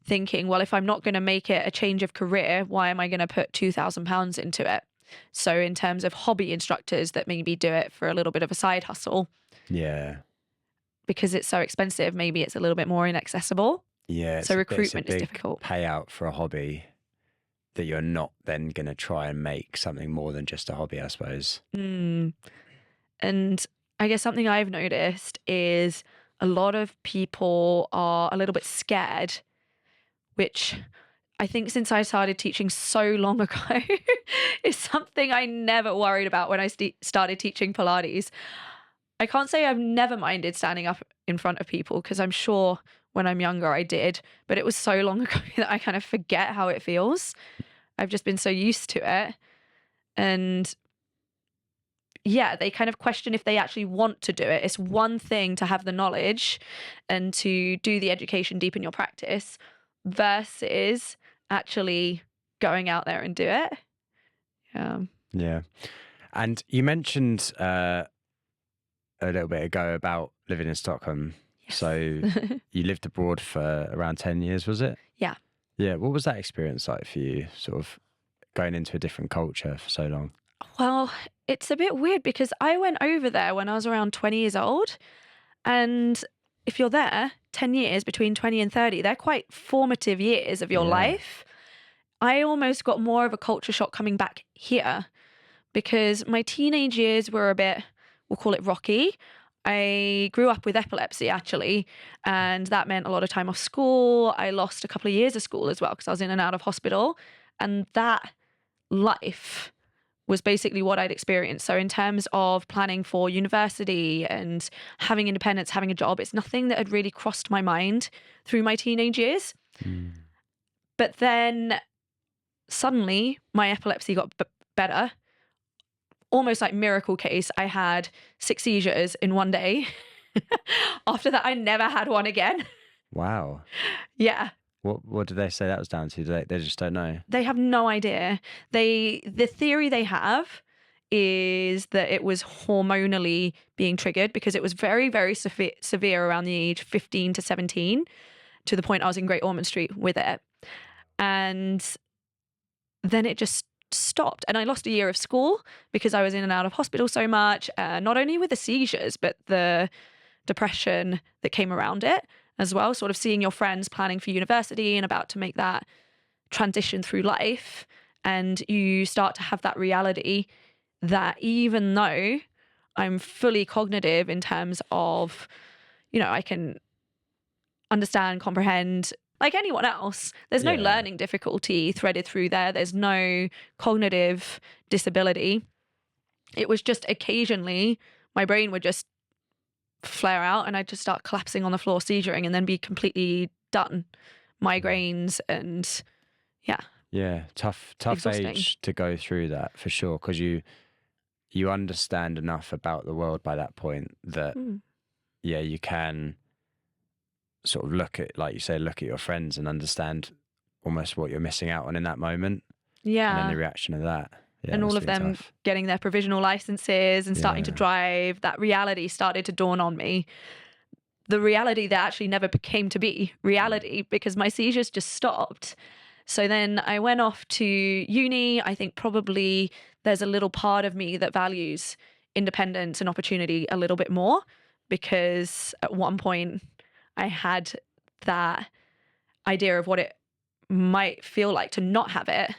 thinking, well, if I'm not going to make it a change of career, why am I going to put £2,000 into it? So in terms of hobby instructors that maybe do it for a little bit of a side hustle, because it's so expensive, maybe it's a little bit more inaccessible. Yeah. So recruitment is is difficult. Payout for a hobby that you're not then going to try and make something more than just a hobby, I suppose. And I guess something I've noticed is a lot of people are a little bit scared, which I think since I started teaching so long ago is something I never worried about when I started teaching Pilates. I can't say I've never minded standing up in front of people, because I'm sure when I'm younger, I did, but it was so long ago that I kind of forget how it feels. I've just been so used to it. And yeah, they kind of question if they actually want to do it. It's one thing to have the knowledge and to do the education deep in your practice versus actually going out there and do it. Yeah. And you mentioned a little bit ago about living in Stockholm. Yes. So you lived abroad for around 10 years, was it? Yeah. Yeah. What was that experience like for you, sort of going into a different culture for so long? Well, it's a bit weird because I went over there when I was around 20 years old. And if you're there 10 years, between 20 and 30, they're quite formative years of your life. I almost got more of a culture shock coming back here because my teenage years were a bit, we'll call it rocky. I grew up with epilepsy, actually, and that meant a lot of time off school. I lost a couple of years of school as well because I was in and out of hospital. And that life was basically what I'd experienced. So in terms of planning for university and having independence, having a job, it's nothing that had really crossed my mind through my teenage years. But then suddenly my epilepsy got better. Almost like miracle case. I had 6 seizures in one day. After that, I never had one again. Wow. Yeah. What did they say that was down to? They just don't know. They have no idea. The theory they have is that it was hormonally being triggered because it was very, very severe around the age 15 to 17, to the point I was in Great Ormond Street with it. And then it just stopped. And I lost a year of school because I was in and out of hospital so much, not only with the seizures, but the depression that came around it as well, sort of seeing your friends planning for university and about to make that transition through life. And you start to have that reality that even though I'm fully cognitive in terms of, I can understand, comprehend like anyone else, there's no learning difficulty threaded through there. There's no cognitive disability. It was just occasionally my brain would just flare out and I'd just start collapsing on the floor, seizuring, and then be completely done. Migraines and tough exhausting. age to go through that for sure, because you understand enough about the world by that point that you can sort of look at, like you say, look at your friends and understand almost what you're missing out on in that moment. And then the reaction of that. Yeah, and all of them getting their provisional licenses and starting to drive, that reality started to dawn on me. The reality that actually never came to be reality because my seizures just stopped. So then I went off to uni. I think probably there's a little part of me that values independence and opportunity a little bit more because at one point I had that idea of what it might feel like to not have it.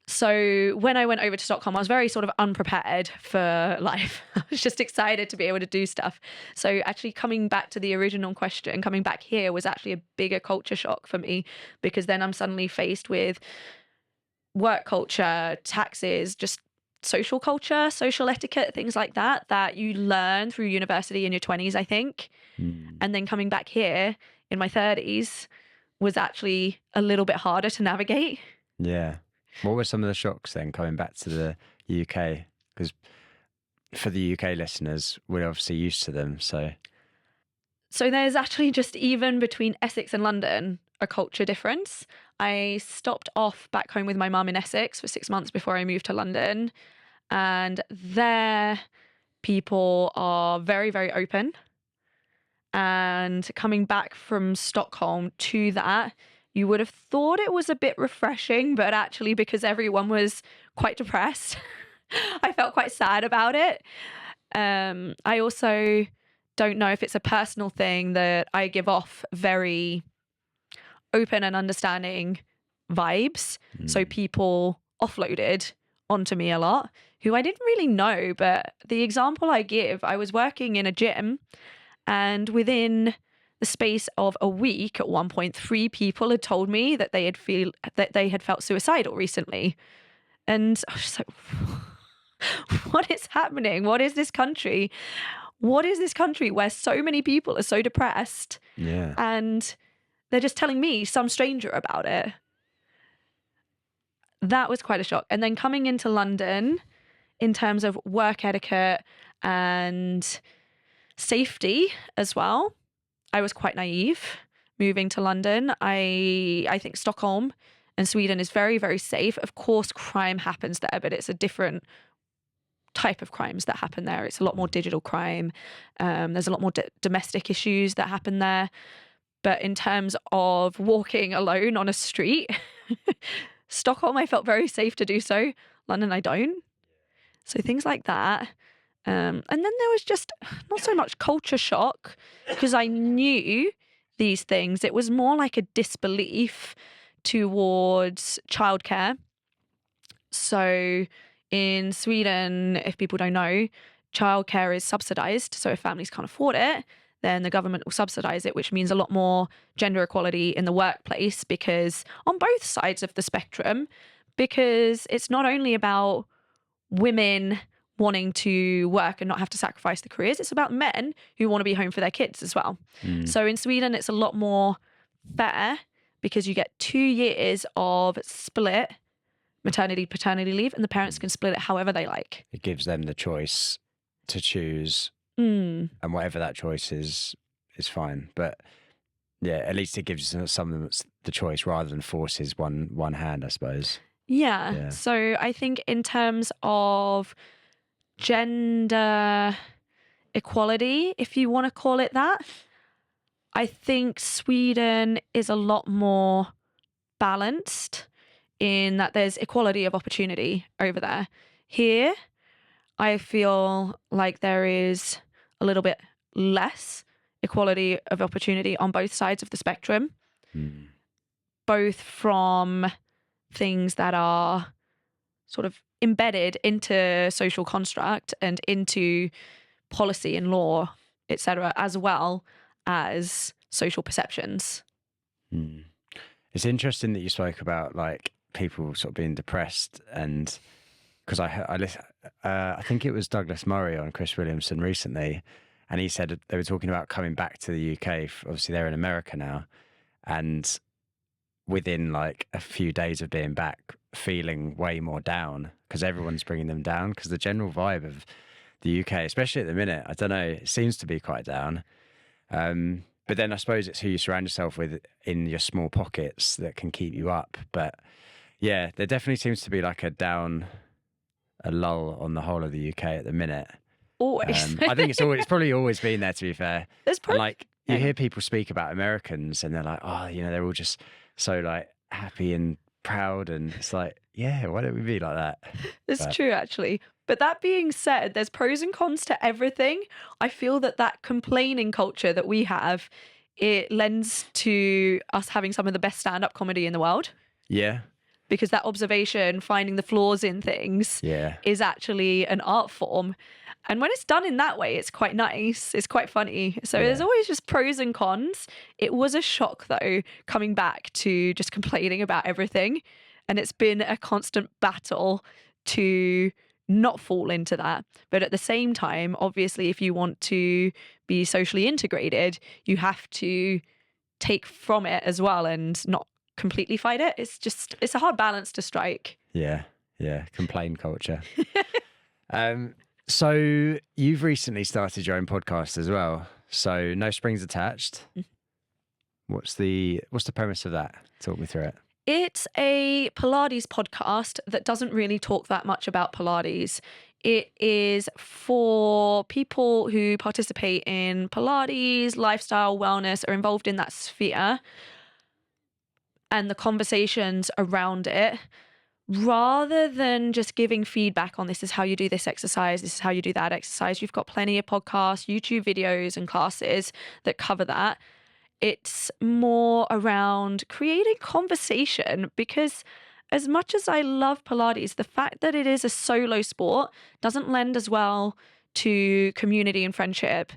So when I went over to Stockholm, I was very sort of unprepared for life. I was just excited to be able to do stuff. So actually coming back to the original question, coming back here was actually a bigger culture shock for me because then I'm suddenly faced with work culture, taxes, just social culture, social etiquette, things like that, that you learn through university in your 20s, I think. And then coming back here in my 30s was actually a little bit harder to navigate. Yeah. What were some of the shocks then coming back to the UK? Because for the UK listeners, we're obviously used to them. So there's actually just even between Essex and London, a culture difference. I stopped off back home with my mum in Essex for 6 months before I moved to London. And there, people are very, very open. And coming back from Stockholm to that, you would have thought it was a bit refreshing, but actually because everyone was quite depressed, I felt quite sad about it. I also don't know if it's a personal thing that I give off very open and understanding vibes. So people offloaded onto me a lot who I didn't really know. But the example I give, I was working in a gym and within the space of a week, at one point, 3 people had told me that they had felt suicidal recently. And I was just like, what is happening? What is this country? What is this country where so many people are so depressed Yeah. And they're just telling me, some stranger, about it. That was quite a shock. And then coming into London, in terms of work etiquette and safety as well, I was quite naive moving to London. I think Stockholm and Sweden is very, very safe. Of course, crime happens there, but it's a different type of crimes that happen there. It's a lot more digital crime. There's a lot more domestic issues that happen there. But in terms of walking alone on a street, Stockholm, I felt very safe to do so. London, I don't. So things like that. And then there was just not so much culture shock because I knew these things. It was more like a disbelief towards childcare. So in Sweden, if people don't know, childcare is subsidized. So if families can't afford it, then the government will subsidize it, which means a lot more gender equality in the workplace, because on both sides of the spectrum, because it's not only about women wanting to work and not have to sacrifice the careers, it's about men who want to be home for their kids as well. So in Sweden, it's a lot more fair because you get 2 years of split maternity, paternity leave, and the parents can split it however they like. It gives them the choice to choose, and whatever that choice is fine. But yeah, at least it gives some of them the choice rather than forces one hand, I suppose. Yeah. So I think in terms of gender equality, if you want to call it that, I think Sweden is a lot more balanced in that there's equality of opportunity over there. Here, I feel like there is a little bit less equality of opportunity on both sides of the spectrum, both from things that are sort of embedded into social construct and into policy and law, etc., as well as social perceptions. It's interesting that you spoke about like people sort of being depressed, and because I think it was Douglas Murray on Chris Williamson recently, and he said they were talking about coming back to the UK. Obviously, they're in America now, and within like a few days of being back, feeling way more down because everyone's bringing them down. Because the general vibe of the UK, especially at the minute, I don't know, it seems to be quite down. But then I suppose it's who you surround yourself with in your small pockets that can keep you up. But yeah, there definitely seems to be like a lull on the whole of the UK at the minute. Always. I think it's probably always been there, to be fair. There's And like you hear people speak about Americans and they're like, oh, they're all just so like happy and proud, and it's like, yeah, why don't we be like that? It's true, actually. But that being said, there's pros and cons to everything. I feel that complaining culture that we have, it lends to us having some of the best stand-up comedy in the world. Yeah. Because that observation, finding the flaws in things, is actually an art form. And when it's done in that way, it's quite nice. It's quite funny. So there's always just pros and cons. It was a shock, though, coming back to just complaining about everything. And it's been a constant battle to not fall into that. But at the same time, obviously, if you want to be socially integrated, you have to take from it as well and not completely fight it. It's a hard balance to strike. Yeah. Complain culture. So you've recently started your own podcast as well. So no strings attached. What's the premise of that? Talk me through it. It's a Pilates podcast that doesn't really talk that much about Pilates. It is for people who participate in Pilates, lifestyle, wellness, are involved in that sphere, and the conversations around it, rather than just giving feedback on this is how you do this exercise, this is how you do that exercise. You've got plenty of podcasts, YouTube videos and classes that cover that. It's more around creating conversation, because as much as I love Pilates, the fact that it is a solo sport doesn't lend as well to community and friendship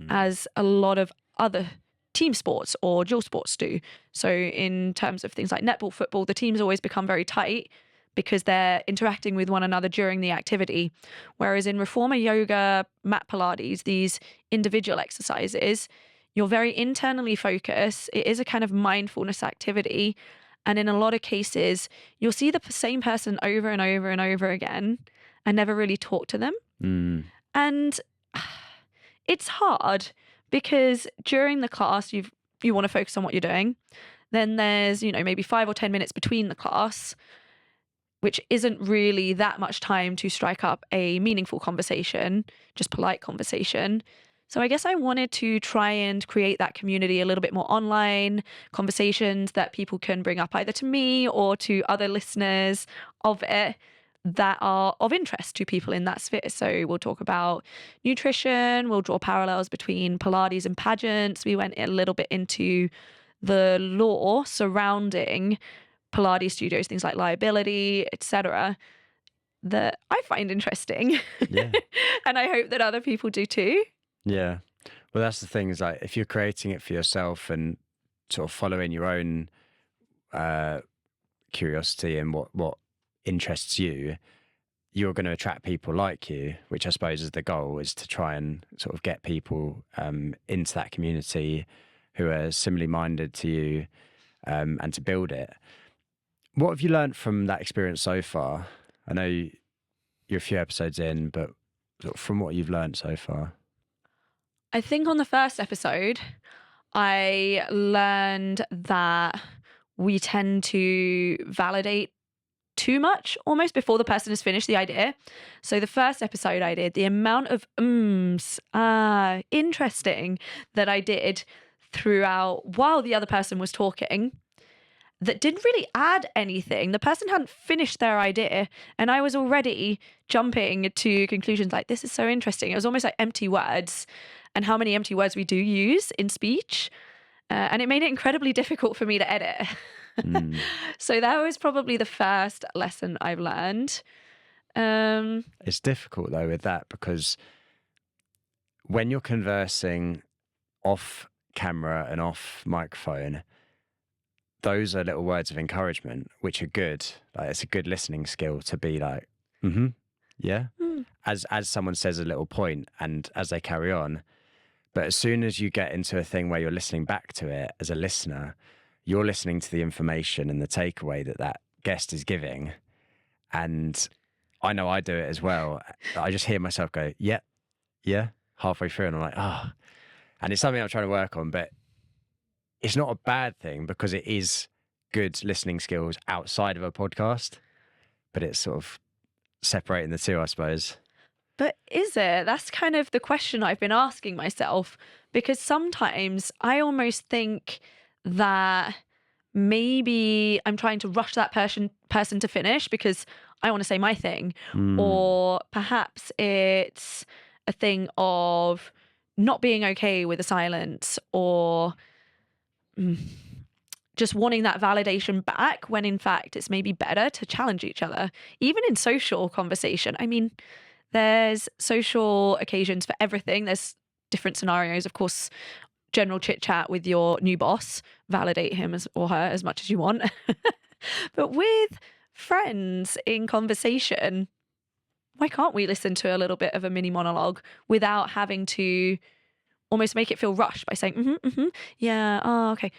as a lot of other team sports or dual sports do. So in terms of things like netball, football, the teams always become very tight because they're interacting with one another during the activity. Whereas in Reformer yoga, mat Pilates, these individual exercises, You're very internally focused. It is a kind of mindfulness activity. And in a lot of cases, you'll see the same person over and over and over again and never really talk to them. And it's hard because during the class, you want to focus on what you're doing. Then there's, maybe 5 or 10 minutes between the class, which isn't really that much time to strike up a meaningful conversation, just polite conversation. So I guess I wanted to try and create that community a little bit more online, conversations that people can bring up either to me or to other listeners of it that are of interest to people in that sphere. So we'll talk about nutrition, we'll draw parallels between Pilates and pageants. We went a little bit into the law surrounding Pilates studios, things like liability, etc., that I find interesting. Yeah. And I hope that other people do too. Yeah. Well, that's the thing, is like, if you're creating it for yourself and sort of following your own curiosity and what interests you, you're going to attract people like you, which I suppose is the goal, is to try and sort of get people into that community who are similarly minded to you, and to build it. What have you learned from that experience so far? I know you're a few episodes in, but sort of from what you've learned so far. I think on the first episode, I learned that we tend to validate too much almost before the person has finished the idea. So the first episode I did, the amount of interesting that I did throughout while the other person was talking, that didn't really add anything. The person hadn't finished their idea and I was already jumping to conclusions like, this is so interesting. It was almost like empty words, and how many empty words we do use in speech. And it made it incredibly difficult for me to edit. So that was probably the first lesson I've learned. It's difficult though with that, because when you're conversing off camera and off microphone, those are little words of encouragement, which are good. Like, it's a good listening skill to be like, yeah, as someone says a little point and as they carry on. But as soon as you get into a thing where you're listening back to it as a listener, you're listening to the information and the takeaway that guest is giving. And I know I do it as well. I just hear myself go, yeah, halfway through. And I'm like, and it's something I'm trying to work on, but it's not a bad thing because it is good listening skills outside of a podcast, but it's sort of separating the two, I suppose. But is it? That's kind of the question I've been asking myself, because sometimes I almost think that maybe I'm trying to rush that person to finish because I want to say my thing. Or perhaps it's a thing of not being okay with the silence, or just wanting that validation back, when in fact it's maybe better to challenge each other, even in social conversation. I mean, there's social occasions for everything. There's different scenarios. Of course, general chit chat with your new boss, validate him or her as much as you want. But with friends in conversation, why can't we listen to a little bit of a mini monologue without having to almost make it feel rushed by saying, yeah, oh, okay.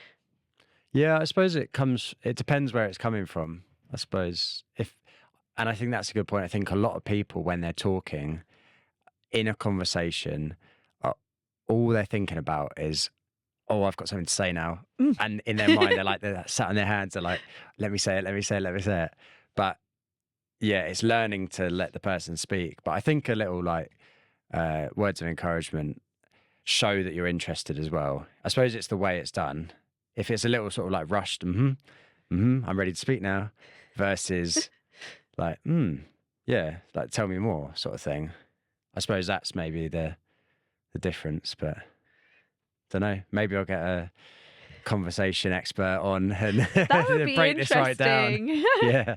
Yeah, I suppose it depends where it's coming from, I suppose. And I think that's a good point. I think a lot of people, when they're talking in a conversation, all they're thinking about is, oh, I've got something to say now. And in their mind, they're sat on their hands. They're like, let me say it. But yeah, it's learning to let the person speak. But I think a little words of encouragement show that you're interested as well. I suppose it's the way it's done. If it's a little sort of like rushed, I'm ready to speak now, versus like, yeah, like tell me more sort of thing. I suppose that's maybe the difference, but don't know. Maybe I'll get a conversation expert on and that would be break this right down. Yeah,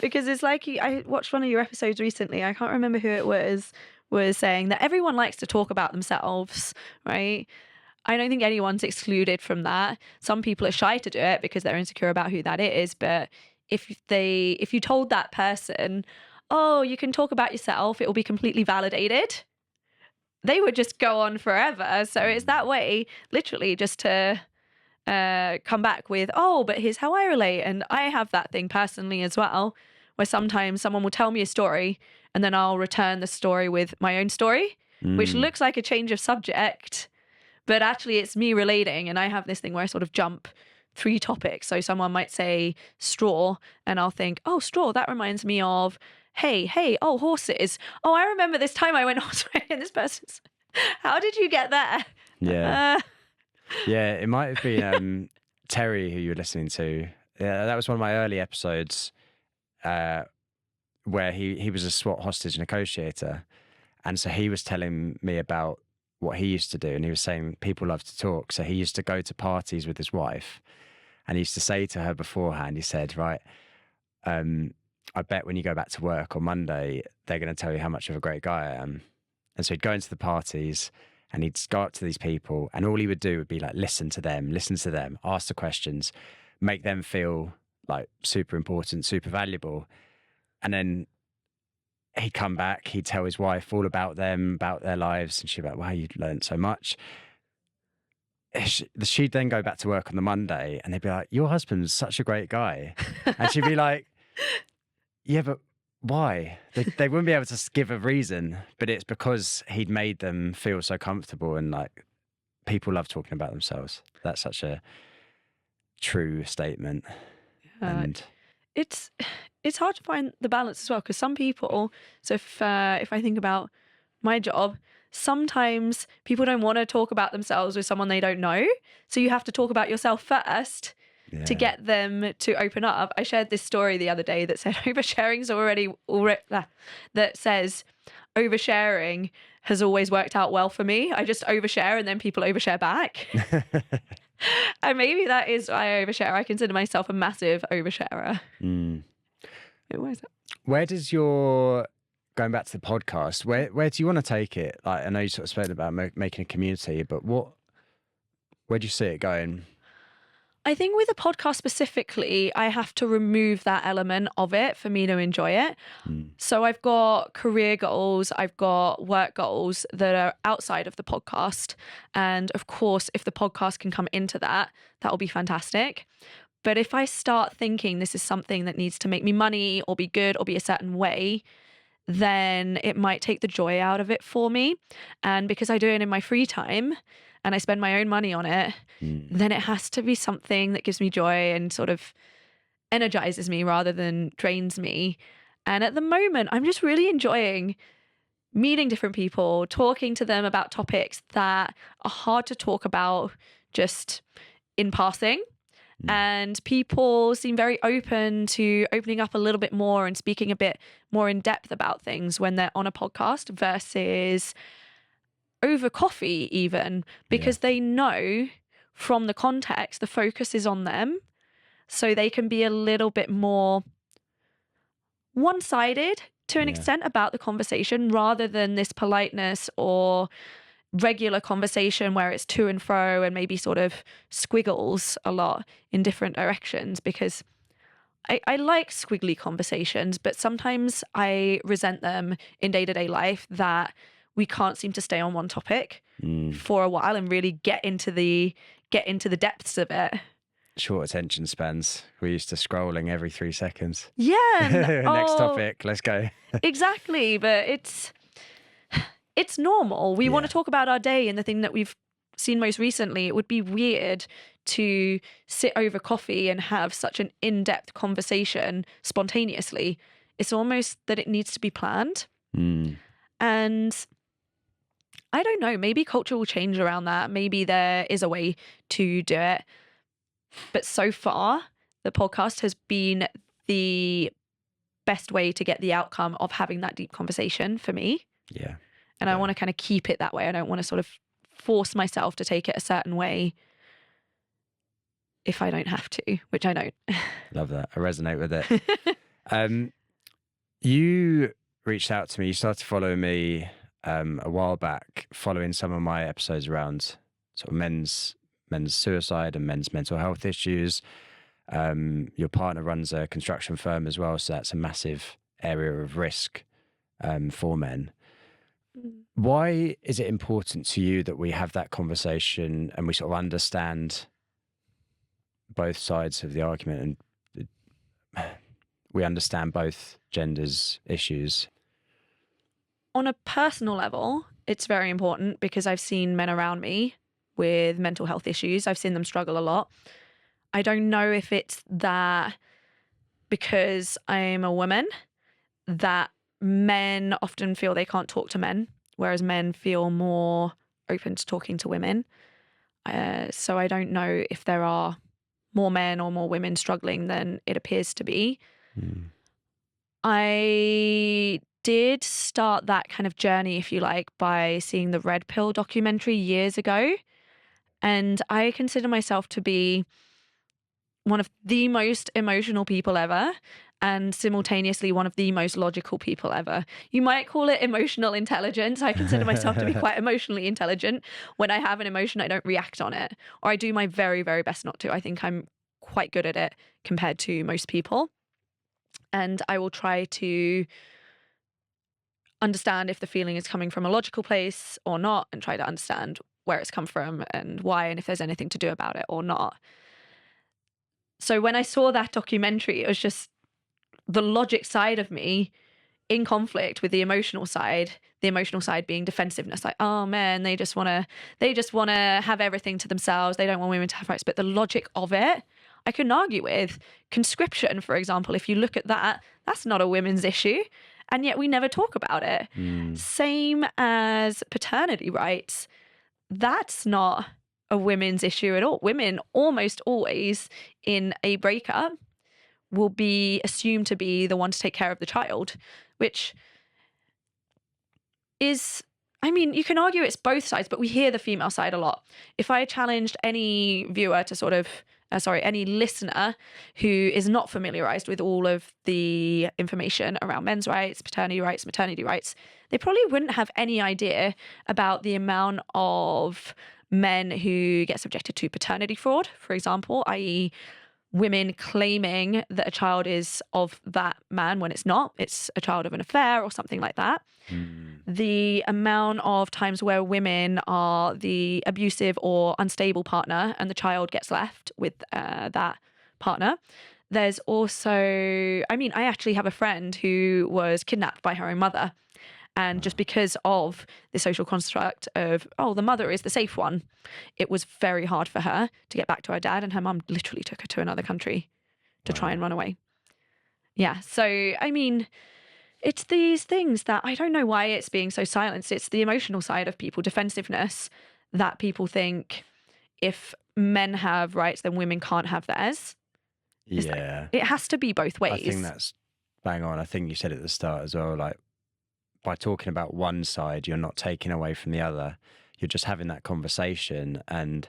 because it's like I watched one of your episodes recently. I can't remember who it was saying that everyone likes to talk about themselves, right? I don't think anyone's excluded from that. Some people are shy to do it because they're insecure about who that is. But if you told that person, oh, you can talk about yourself, it will be completely validated, they would just go on forever. So it's that way, literally, just to come back with, oh, but here's how I relate. And I have that thing personally as well, where sometimes someone will tell me a story and then I'll return the story with my own story, which looks like a change of subject, but actually it's me relating. And I have this thing where I sort of jump 3 topics. So someone might say straw and I'll think, oh, straw, that reminds me of hey, oh, horses. Oh, I remember this time I went horse riding and this person's, how did you get there? Yeah. Yeah, it might have been Terry who you were listening to. Yeah, that was one of my early episodes where he was a SWAT hostage negotiator. And so he was telling me about what he used to do. And he was saying people love to talk. So he used to go to parties with his wife. And he used to say to her beforehand, he said, right, I bet when you go back to work on Monday, they're going to tell you how much of a great guy I am. And so he'd go into the parties and he'd go up to these people and all he would do would be like, listen to them, ask the questions, make them feel like super important, super valuable. And then he'd come back, he'd tell his wife all about them, about their lives. And she'd be like, wow, you learned so much. She'd then go back to work on the Monday and they'd be like, your husband's such a great guy. And she'd be like, yeah, but why? They wouldn't be able to give a reason, but it's because he'd made them feel so comfortable and like people love talking about themselves. That's such a true statement. And it's hard to find the balance as well, because some people, so if I think about my job, sometimes people don't want to talk about themselves with someone they don't know. So you have to talk about yourself first to get them to open up. I shared this story the other day that said oversharing's already that says oversharing has always worked out well for me. I just overshare and then people overshare back. And maybe that is why I overshare. I consider myself a massive oversharer. Where does your, going back to the podcast, where do you want to take it? Like, I know you sort of spoke about making a community, but where do you see it going? I think with a podcast specifically, I have to remove that element of it for me to enjoy it. So I've got career goals, I've got work goals that are outside of the podcast. And of course, if the podcast can come into that, that'll be fantastic. But if I start thinking this is something that needs to make me money or be good or be a certain way, then it might take the joy out of it for me. And because I do it in my free time and I spend my own money on it, then it has to be something that gives me joy and sort of energizes me rather than drains me. And at the moment, I'm just really enjoying meeting different people, talking to them about topics that are hard to talk about just in passing. And people seem very open to opening up a little bit more and speaking a bit more in depth about things when they're on a podcast versus over coffee even, because they know from the context, the focus is on them. So they can be a little bit more one-sided to an extent about the conversation rather than this politeness or regular conversation where it's to and fro and maybe sort of squiggles a lot in different directions, because I like squiggly conversations, but sometimes I resent them in day-to-day life that we can't seem to stay on one topic for a while and really get into the depths of it. Short attention spans. We're used to scrolling every 3 seconds. Yeah. Next topic, let's go. Exactly, but it's normal. We want to talk about our day and the thing that we've seen most recently. It would be weird to sit over coffee and have such an in-depth conversation spontaneously. It's almost that it needs to be planned. And I don't know, maybe culture will change around that. Maybe there is a way to do it. But so far, the podcast has been the best way to get the outcome of having that deep conversation for me. Yeah. And I want to kind of keep it that way. I don't want to sort of force myself to take it a certain way if I don't have to, which I don't. Love that. I resonate with it. You reached out to me. You started following me a while back, following some of my episodes around sort of men's suicide and men's mental health issues. Your partner runs a construction firm as well, so that's a massive area of risk for men. Why is it important to you that we have that conversation and we sort of understand both sides of the argument and we understand both genders' issues? On a personal level, it's very important because I've seen men around me with mental health issues. I've seen them struggle a lot. I don't know if it's that because I'm a woman that men often feel they can't talk to men, whereas men feel more open to talking to women. So I don't know if there are more men or more women struggling than it appears to be. I did start that kind of journey, if you like, by seeing the Red Pill documentary years ago. And I consider myself to be one of the most emotional people ever and simultaneously one of the most logical people ever. You might call it emotional intelligence. I consider myself to be quite emotionally intelligent. When I have an emotion, I don't react on it, or I do my very, very best not to. I think I'm quite good at it compared to most people. And I will try to understand if the feeling is coming from a logical place or not, and try to understand where it's come from and why, and if there's anything to do about it or not. So when I saw that documentary, it was just the logic side of me in conflict with the emotional side being defensiveness. Like, oh man, they just want to have everything to themselves. They don't want women to have rights. But the logic of it, I couldn't argue with. Conscription, for example, if you look at that, that's not a women's issue. And yet we never talk about it. Same as paternity rights. That's not a women's issue at all. Women almost always in a breakup will be assumed to be the one to take care of the child, which is, I mean, you can argue it's both sides, but we hear the female side a lot. If I challenged any viewer to sort of, any listener who is not familiarized with all of the information around men's rights, paternity rights, maternity rights, they probably wouldn't have any idea about the amount of men who get subjected to paternity fraud, for example, i.e., women claiming that a child is of that man when it's not. It's a child of an affair or something like that. The amount of times where women are the abusive or unstable partner and the child gets left with that partner. There's also, I mean, I actually have a friend who was kidnapped by her own mother. And just because of the social construct of, oh, the mother is the safe one, it was very hard for her to get back to her dad. And her mum literally took her to another country to try and run away. Yeah. So, I mean, it's these things that I don't know why it's being so silenced. It's the emotional side of people, defensiveness, that people think if men have rights, then women can't have theirs. Yeah. It has to be both ways. I think that's bang on. I think you said at the start as well, like, by talking about one side, you're not taking away from the other. You're just having that conversation. And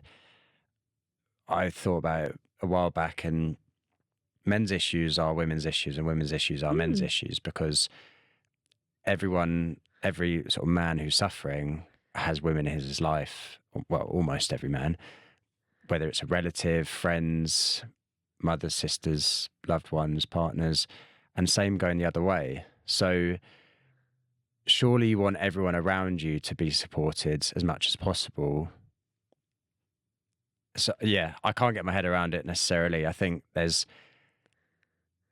I thought about it a while back, and men's issues are women's issues and women's issues are men's issues, because every sort of man who's suffering has women in his life. Well, almost every man, whether it's a relative, friends, mothers, sisters, loved ones, partners, and same going the other way. So surely you want everyone around you to be supported as much as possible. So yeah, I can't get my head around it necessarily. I think there's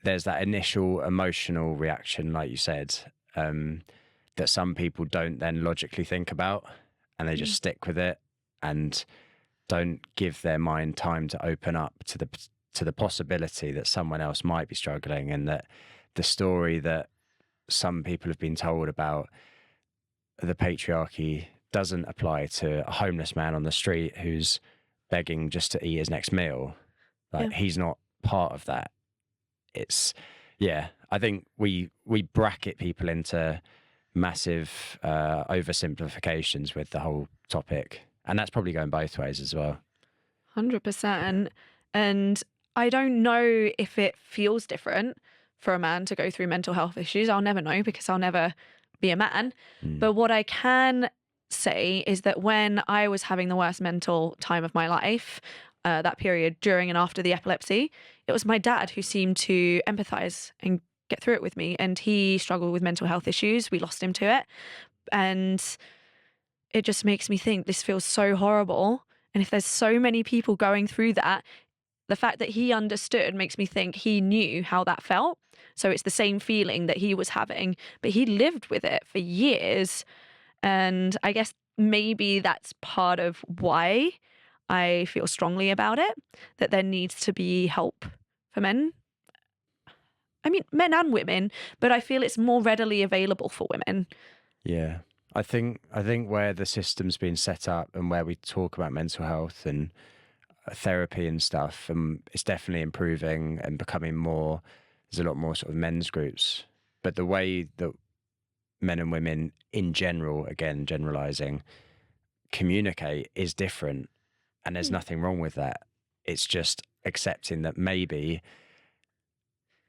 that initial emotional reaction, like you said, that some people don't then logically think about, and they just stick with it and don't give their mind time to open up to the possibility that someone else might be struggling, and that the story that some people have been told about the patriarchy doesn't apply to a homeless man on the street who's begging just to eat his next meal. Like, he's not part of that. It's, yeah, I think we bracket people into massive oversimplifications with the whole topic. And that's probably going both ways as well. 100%. And I don't know if it feels different for a man to go through mental health issues. I'll never know because I'll never be a man. But what I can say is that when I was having the worst mental time of my life, that period during and after the epilepsy, it was my dad who seemed to empathize and get through it with me. And he struggled with mental health issues. We lost him to it. And it just makes me think this feels so horrible. And if there's so many people going through that, the fact that he understood makes me think he knew how that felt. So it's the same feeling that he was having, but he lived with it for years. And I guess maybe that's part of why I feel strongly about it, that there needs to be help for men. I mean, men and women, but I feel it's more readily available for women. Yeah. I think where the system's been set up and where we talk about mental health and therapy and stuff, it's definitely improving and becoming more. There's a lot more sort of men's groups, but the way that men and women in general, again generalizing, communicate is different, and there's nothing wrong with that. It's just accepting that maybe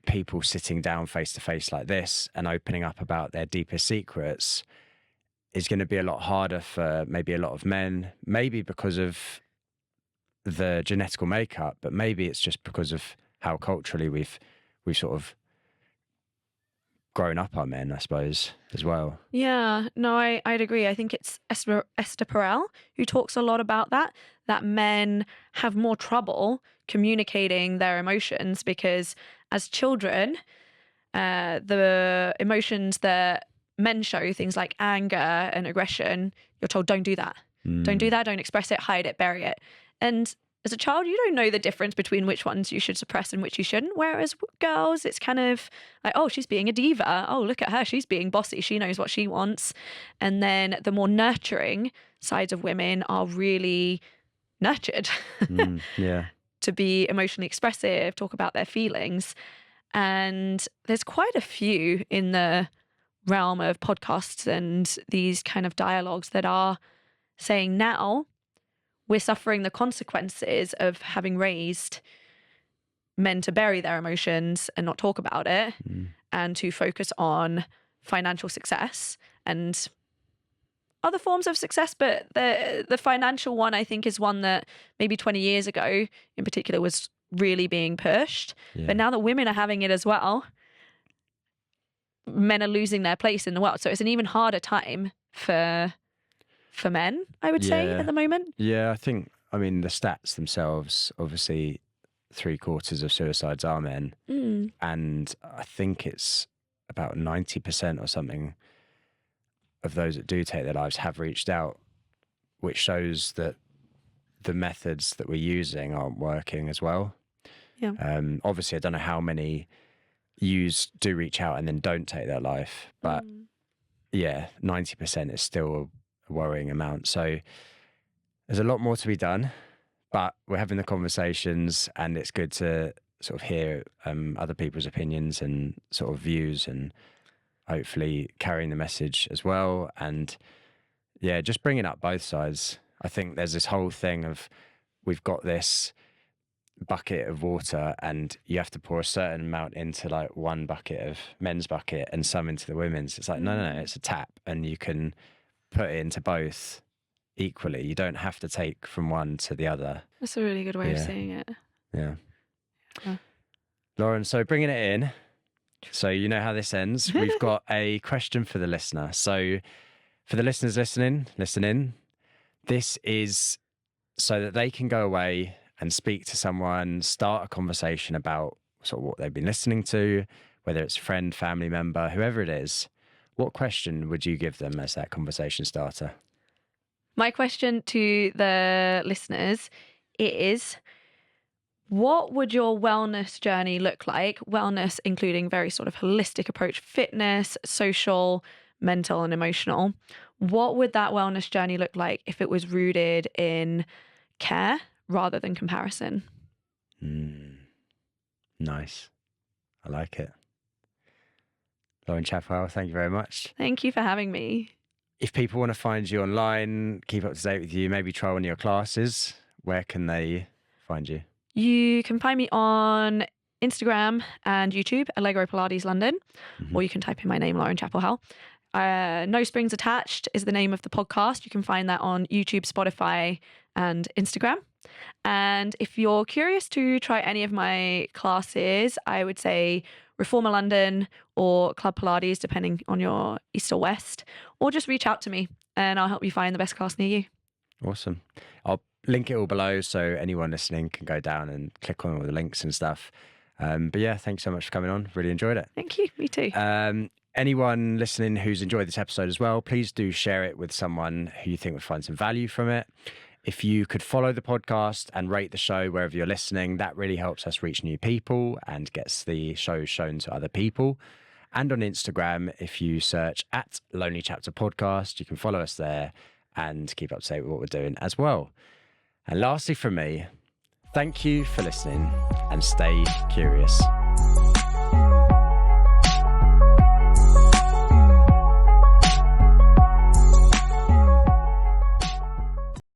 people sitting down face to face like this and opening up about their deepest secrets is going to be a lot harder for maybe a lot of men, maybe because of the genetical makeup, but maybe it's just because of how culturally we've sort of grown up our men, I suppose, as well. Yeah, no, I'd agree. I think it's Esther Perel who talks a lot about that men have more trouble communicating their emotions because as children, the emotions that men show, things like anger and aggression, you're told, don't do that. Don't do that. Don't express it, hide it, bury it. And as a child, you don't know the difference between which ones you should suppress and which you shouldn't. Whereas girls, it's kind of like, oh, she's being a diva. Oh, look at her. She's being bossy. She knows what she wants. And then the more nurturing sides of women are really nurtured Yeah. to be emotionally expressive, talk about their feelings. And there's quite a few in the realm of podcasts and these kind of dialogues that are saying now we're suffering the consequences of having raised men to bury their emotions and not talk about it and to focus on financial success and other forms of success. But the financial one, I think, is one that maybe 20 years ago in particular was really being pushed. Yeah. But now that women are having it as well, men are losing their place in the world. So it's an even harder time for men, I would say, at the moment. Yeah, I mean, the stats themselves, obviously 3/4 of suicides are men. And I think it's about 90% or something of those that do take their lives have reached out, which shows that the methods that we're using aren't working as well. Yeah. Obviously, I don't know how many do reach out and then don't take their life, but yeah, 90% is still a worrying amount. So there's a lot more to be done, but we're having the conversations and it's good to sort of hear other people's opinions and sort of views and hopefully carrying the message as well. And yeah, just bringing up both sides. I think there's this whole thing of we've got this bucket of water and you have to pour a certain amount into like one bucket of men's bucket and some into the women's. It's like, no, it's a tap and you can put it into both equally. You don't have to take from one to the other. That's a really good way of saying it. Yeah. Lauren, so bringing it in, so you know how this ends. We've got a question for the listener. So for the listeners listening, listen in. This is so that they can go away and speak to someone, start a conversation about sort of what they've been listening to, whether it's a friend, family member, whoever it is. What question would you give them as that conversation starter? My question to the listeners is, what would your wellness journey look like? Wellness including very sort of holistic approach, fitness, social, mental and emotional. What would that wellness journey look like if it was rooted in care rather than comparison? Nice. I like it. Lauren Chapelhow, thank you very much. Thank you for having me. If people want to find you online, keep up to date with you, maybe try one of your classes, where can they find you? You can find me on Instagram and YouTube, Allegro Pilates London, or you can type in my name, Lauren Chapelhow. No Strings Attached is the name of the podcast. You can find that on YouTube, Spotify, and Instagram. And if you're curious to try any of my classes, I would say Reformer London or Club Pilates, depending on your east or west, or just reach out to me and I'll help you find the best class near you. Awesome. I'll link it all below so anyone listening can go down and click on all the links and stuff. But yeah, thanks so much for coming on. Really enjoyed it. Thank you. Me too. Anyone listening who's enjoyed this episode as well, please do share it with someone who you think would find some value from it. If you could follow the podcast and rate the show wherever you're listening, that really helps us reach new people and gets the show shown to other people. And on Instagram, if you search at Lonely Chapter Podcast, you can follow us there and keep up to date with what we're doing as well. And lastly from me, thank you for listening and stay curious.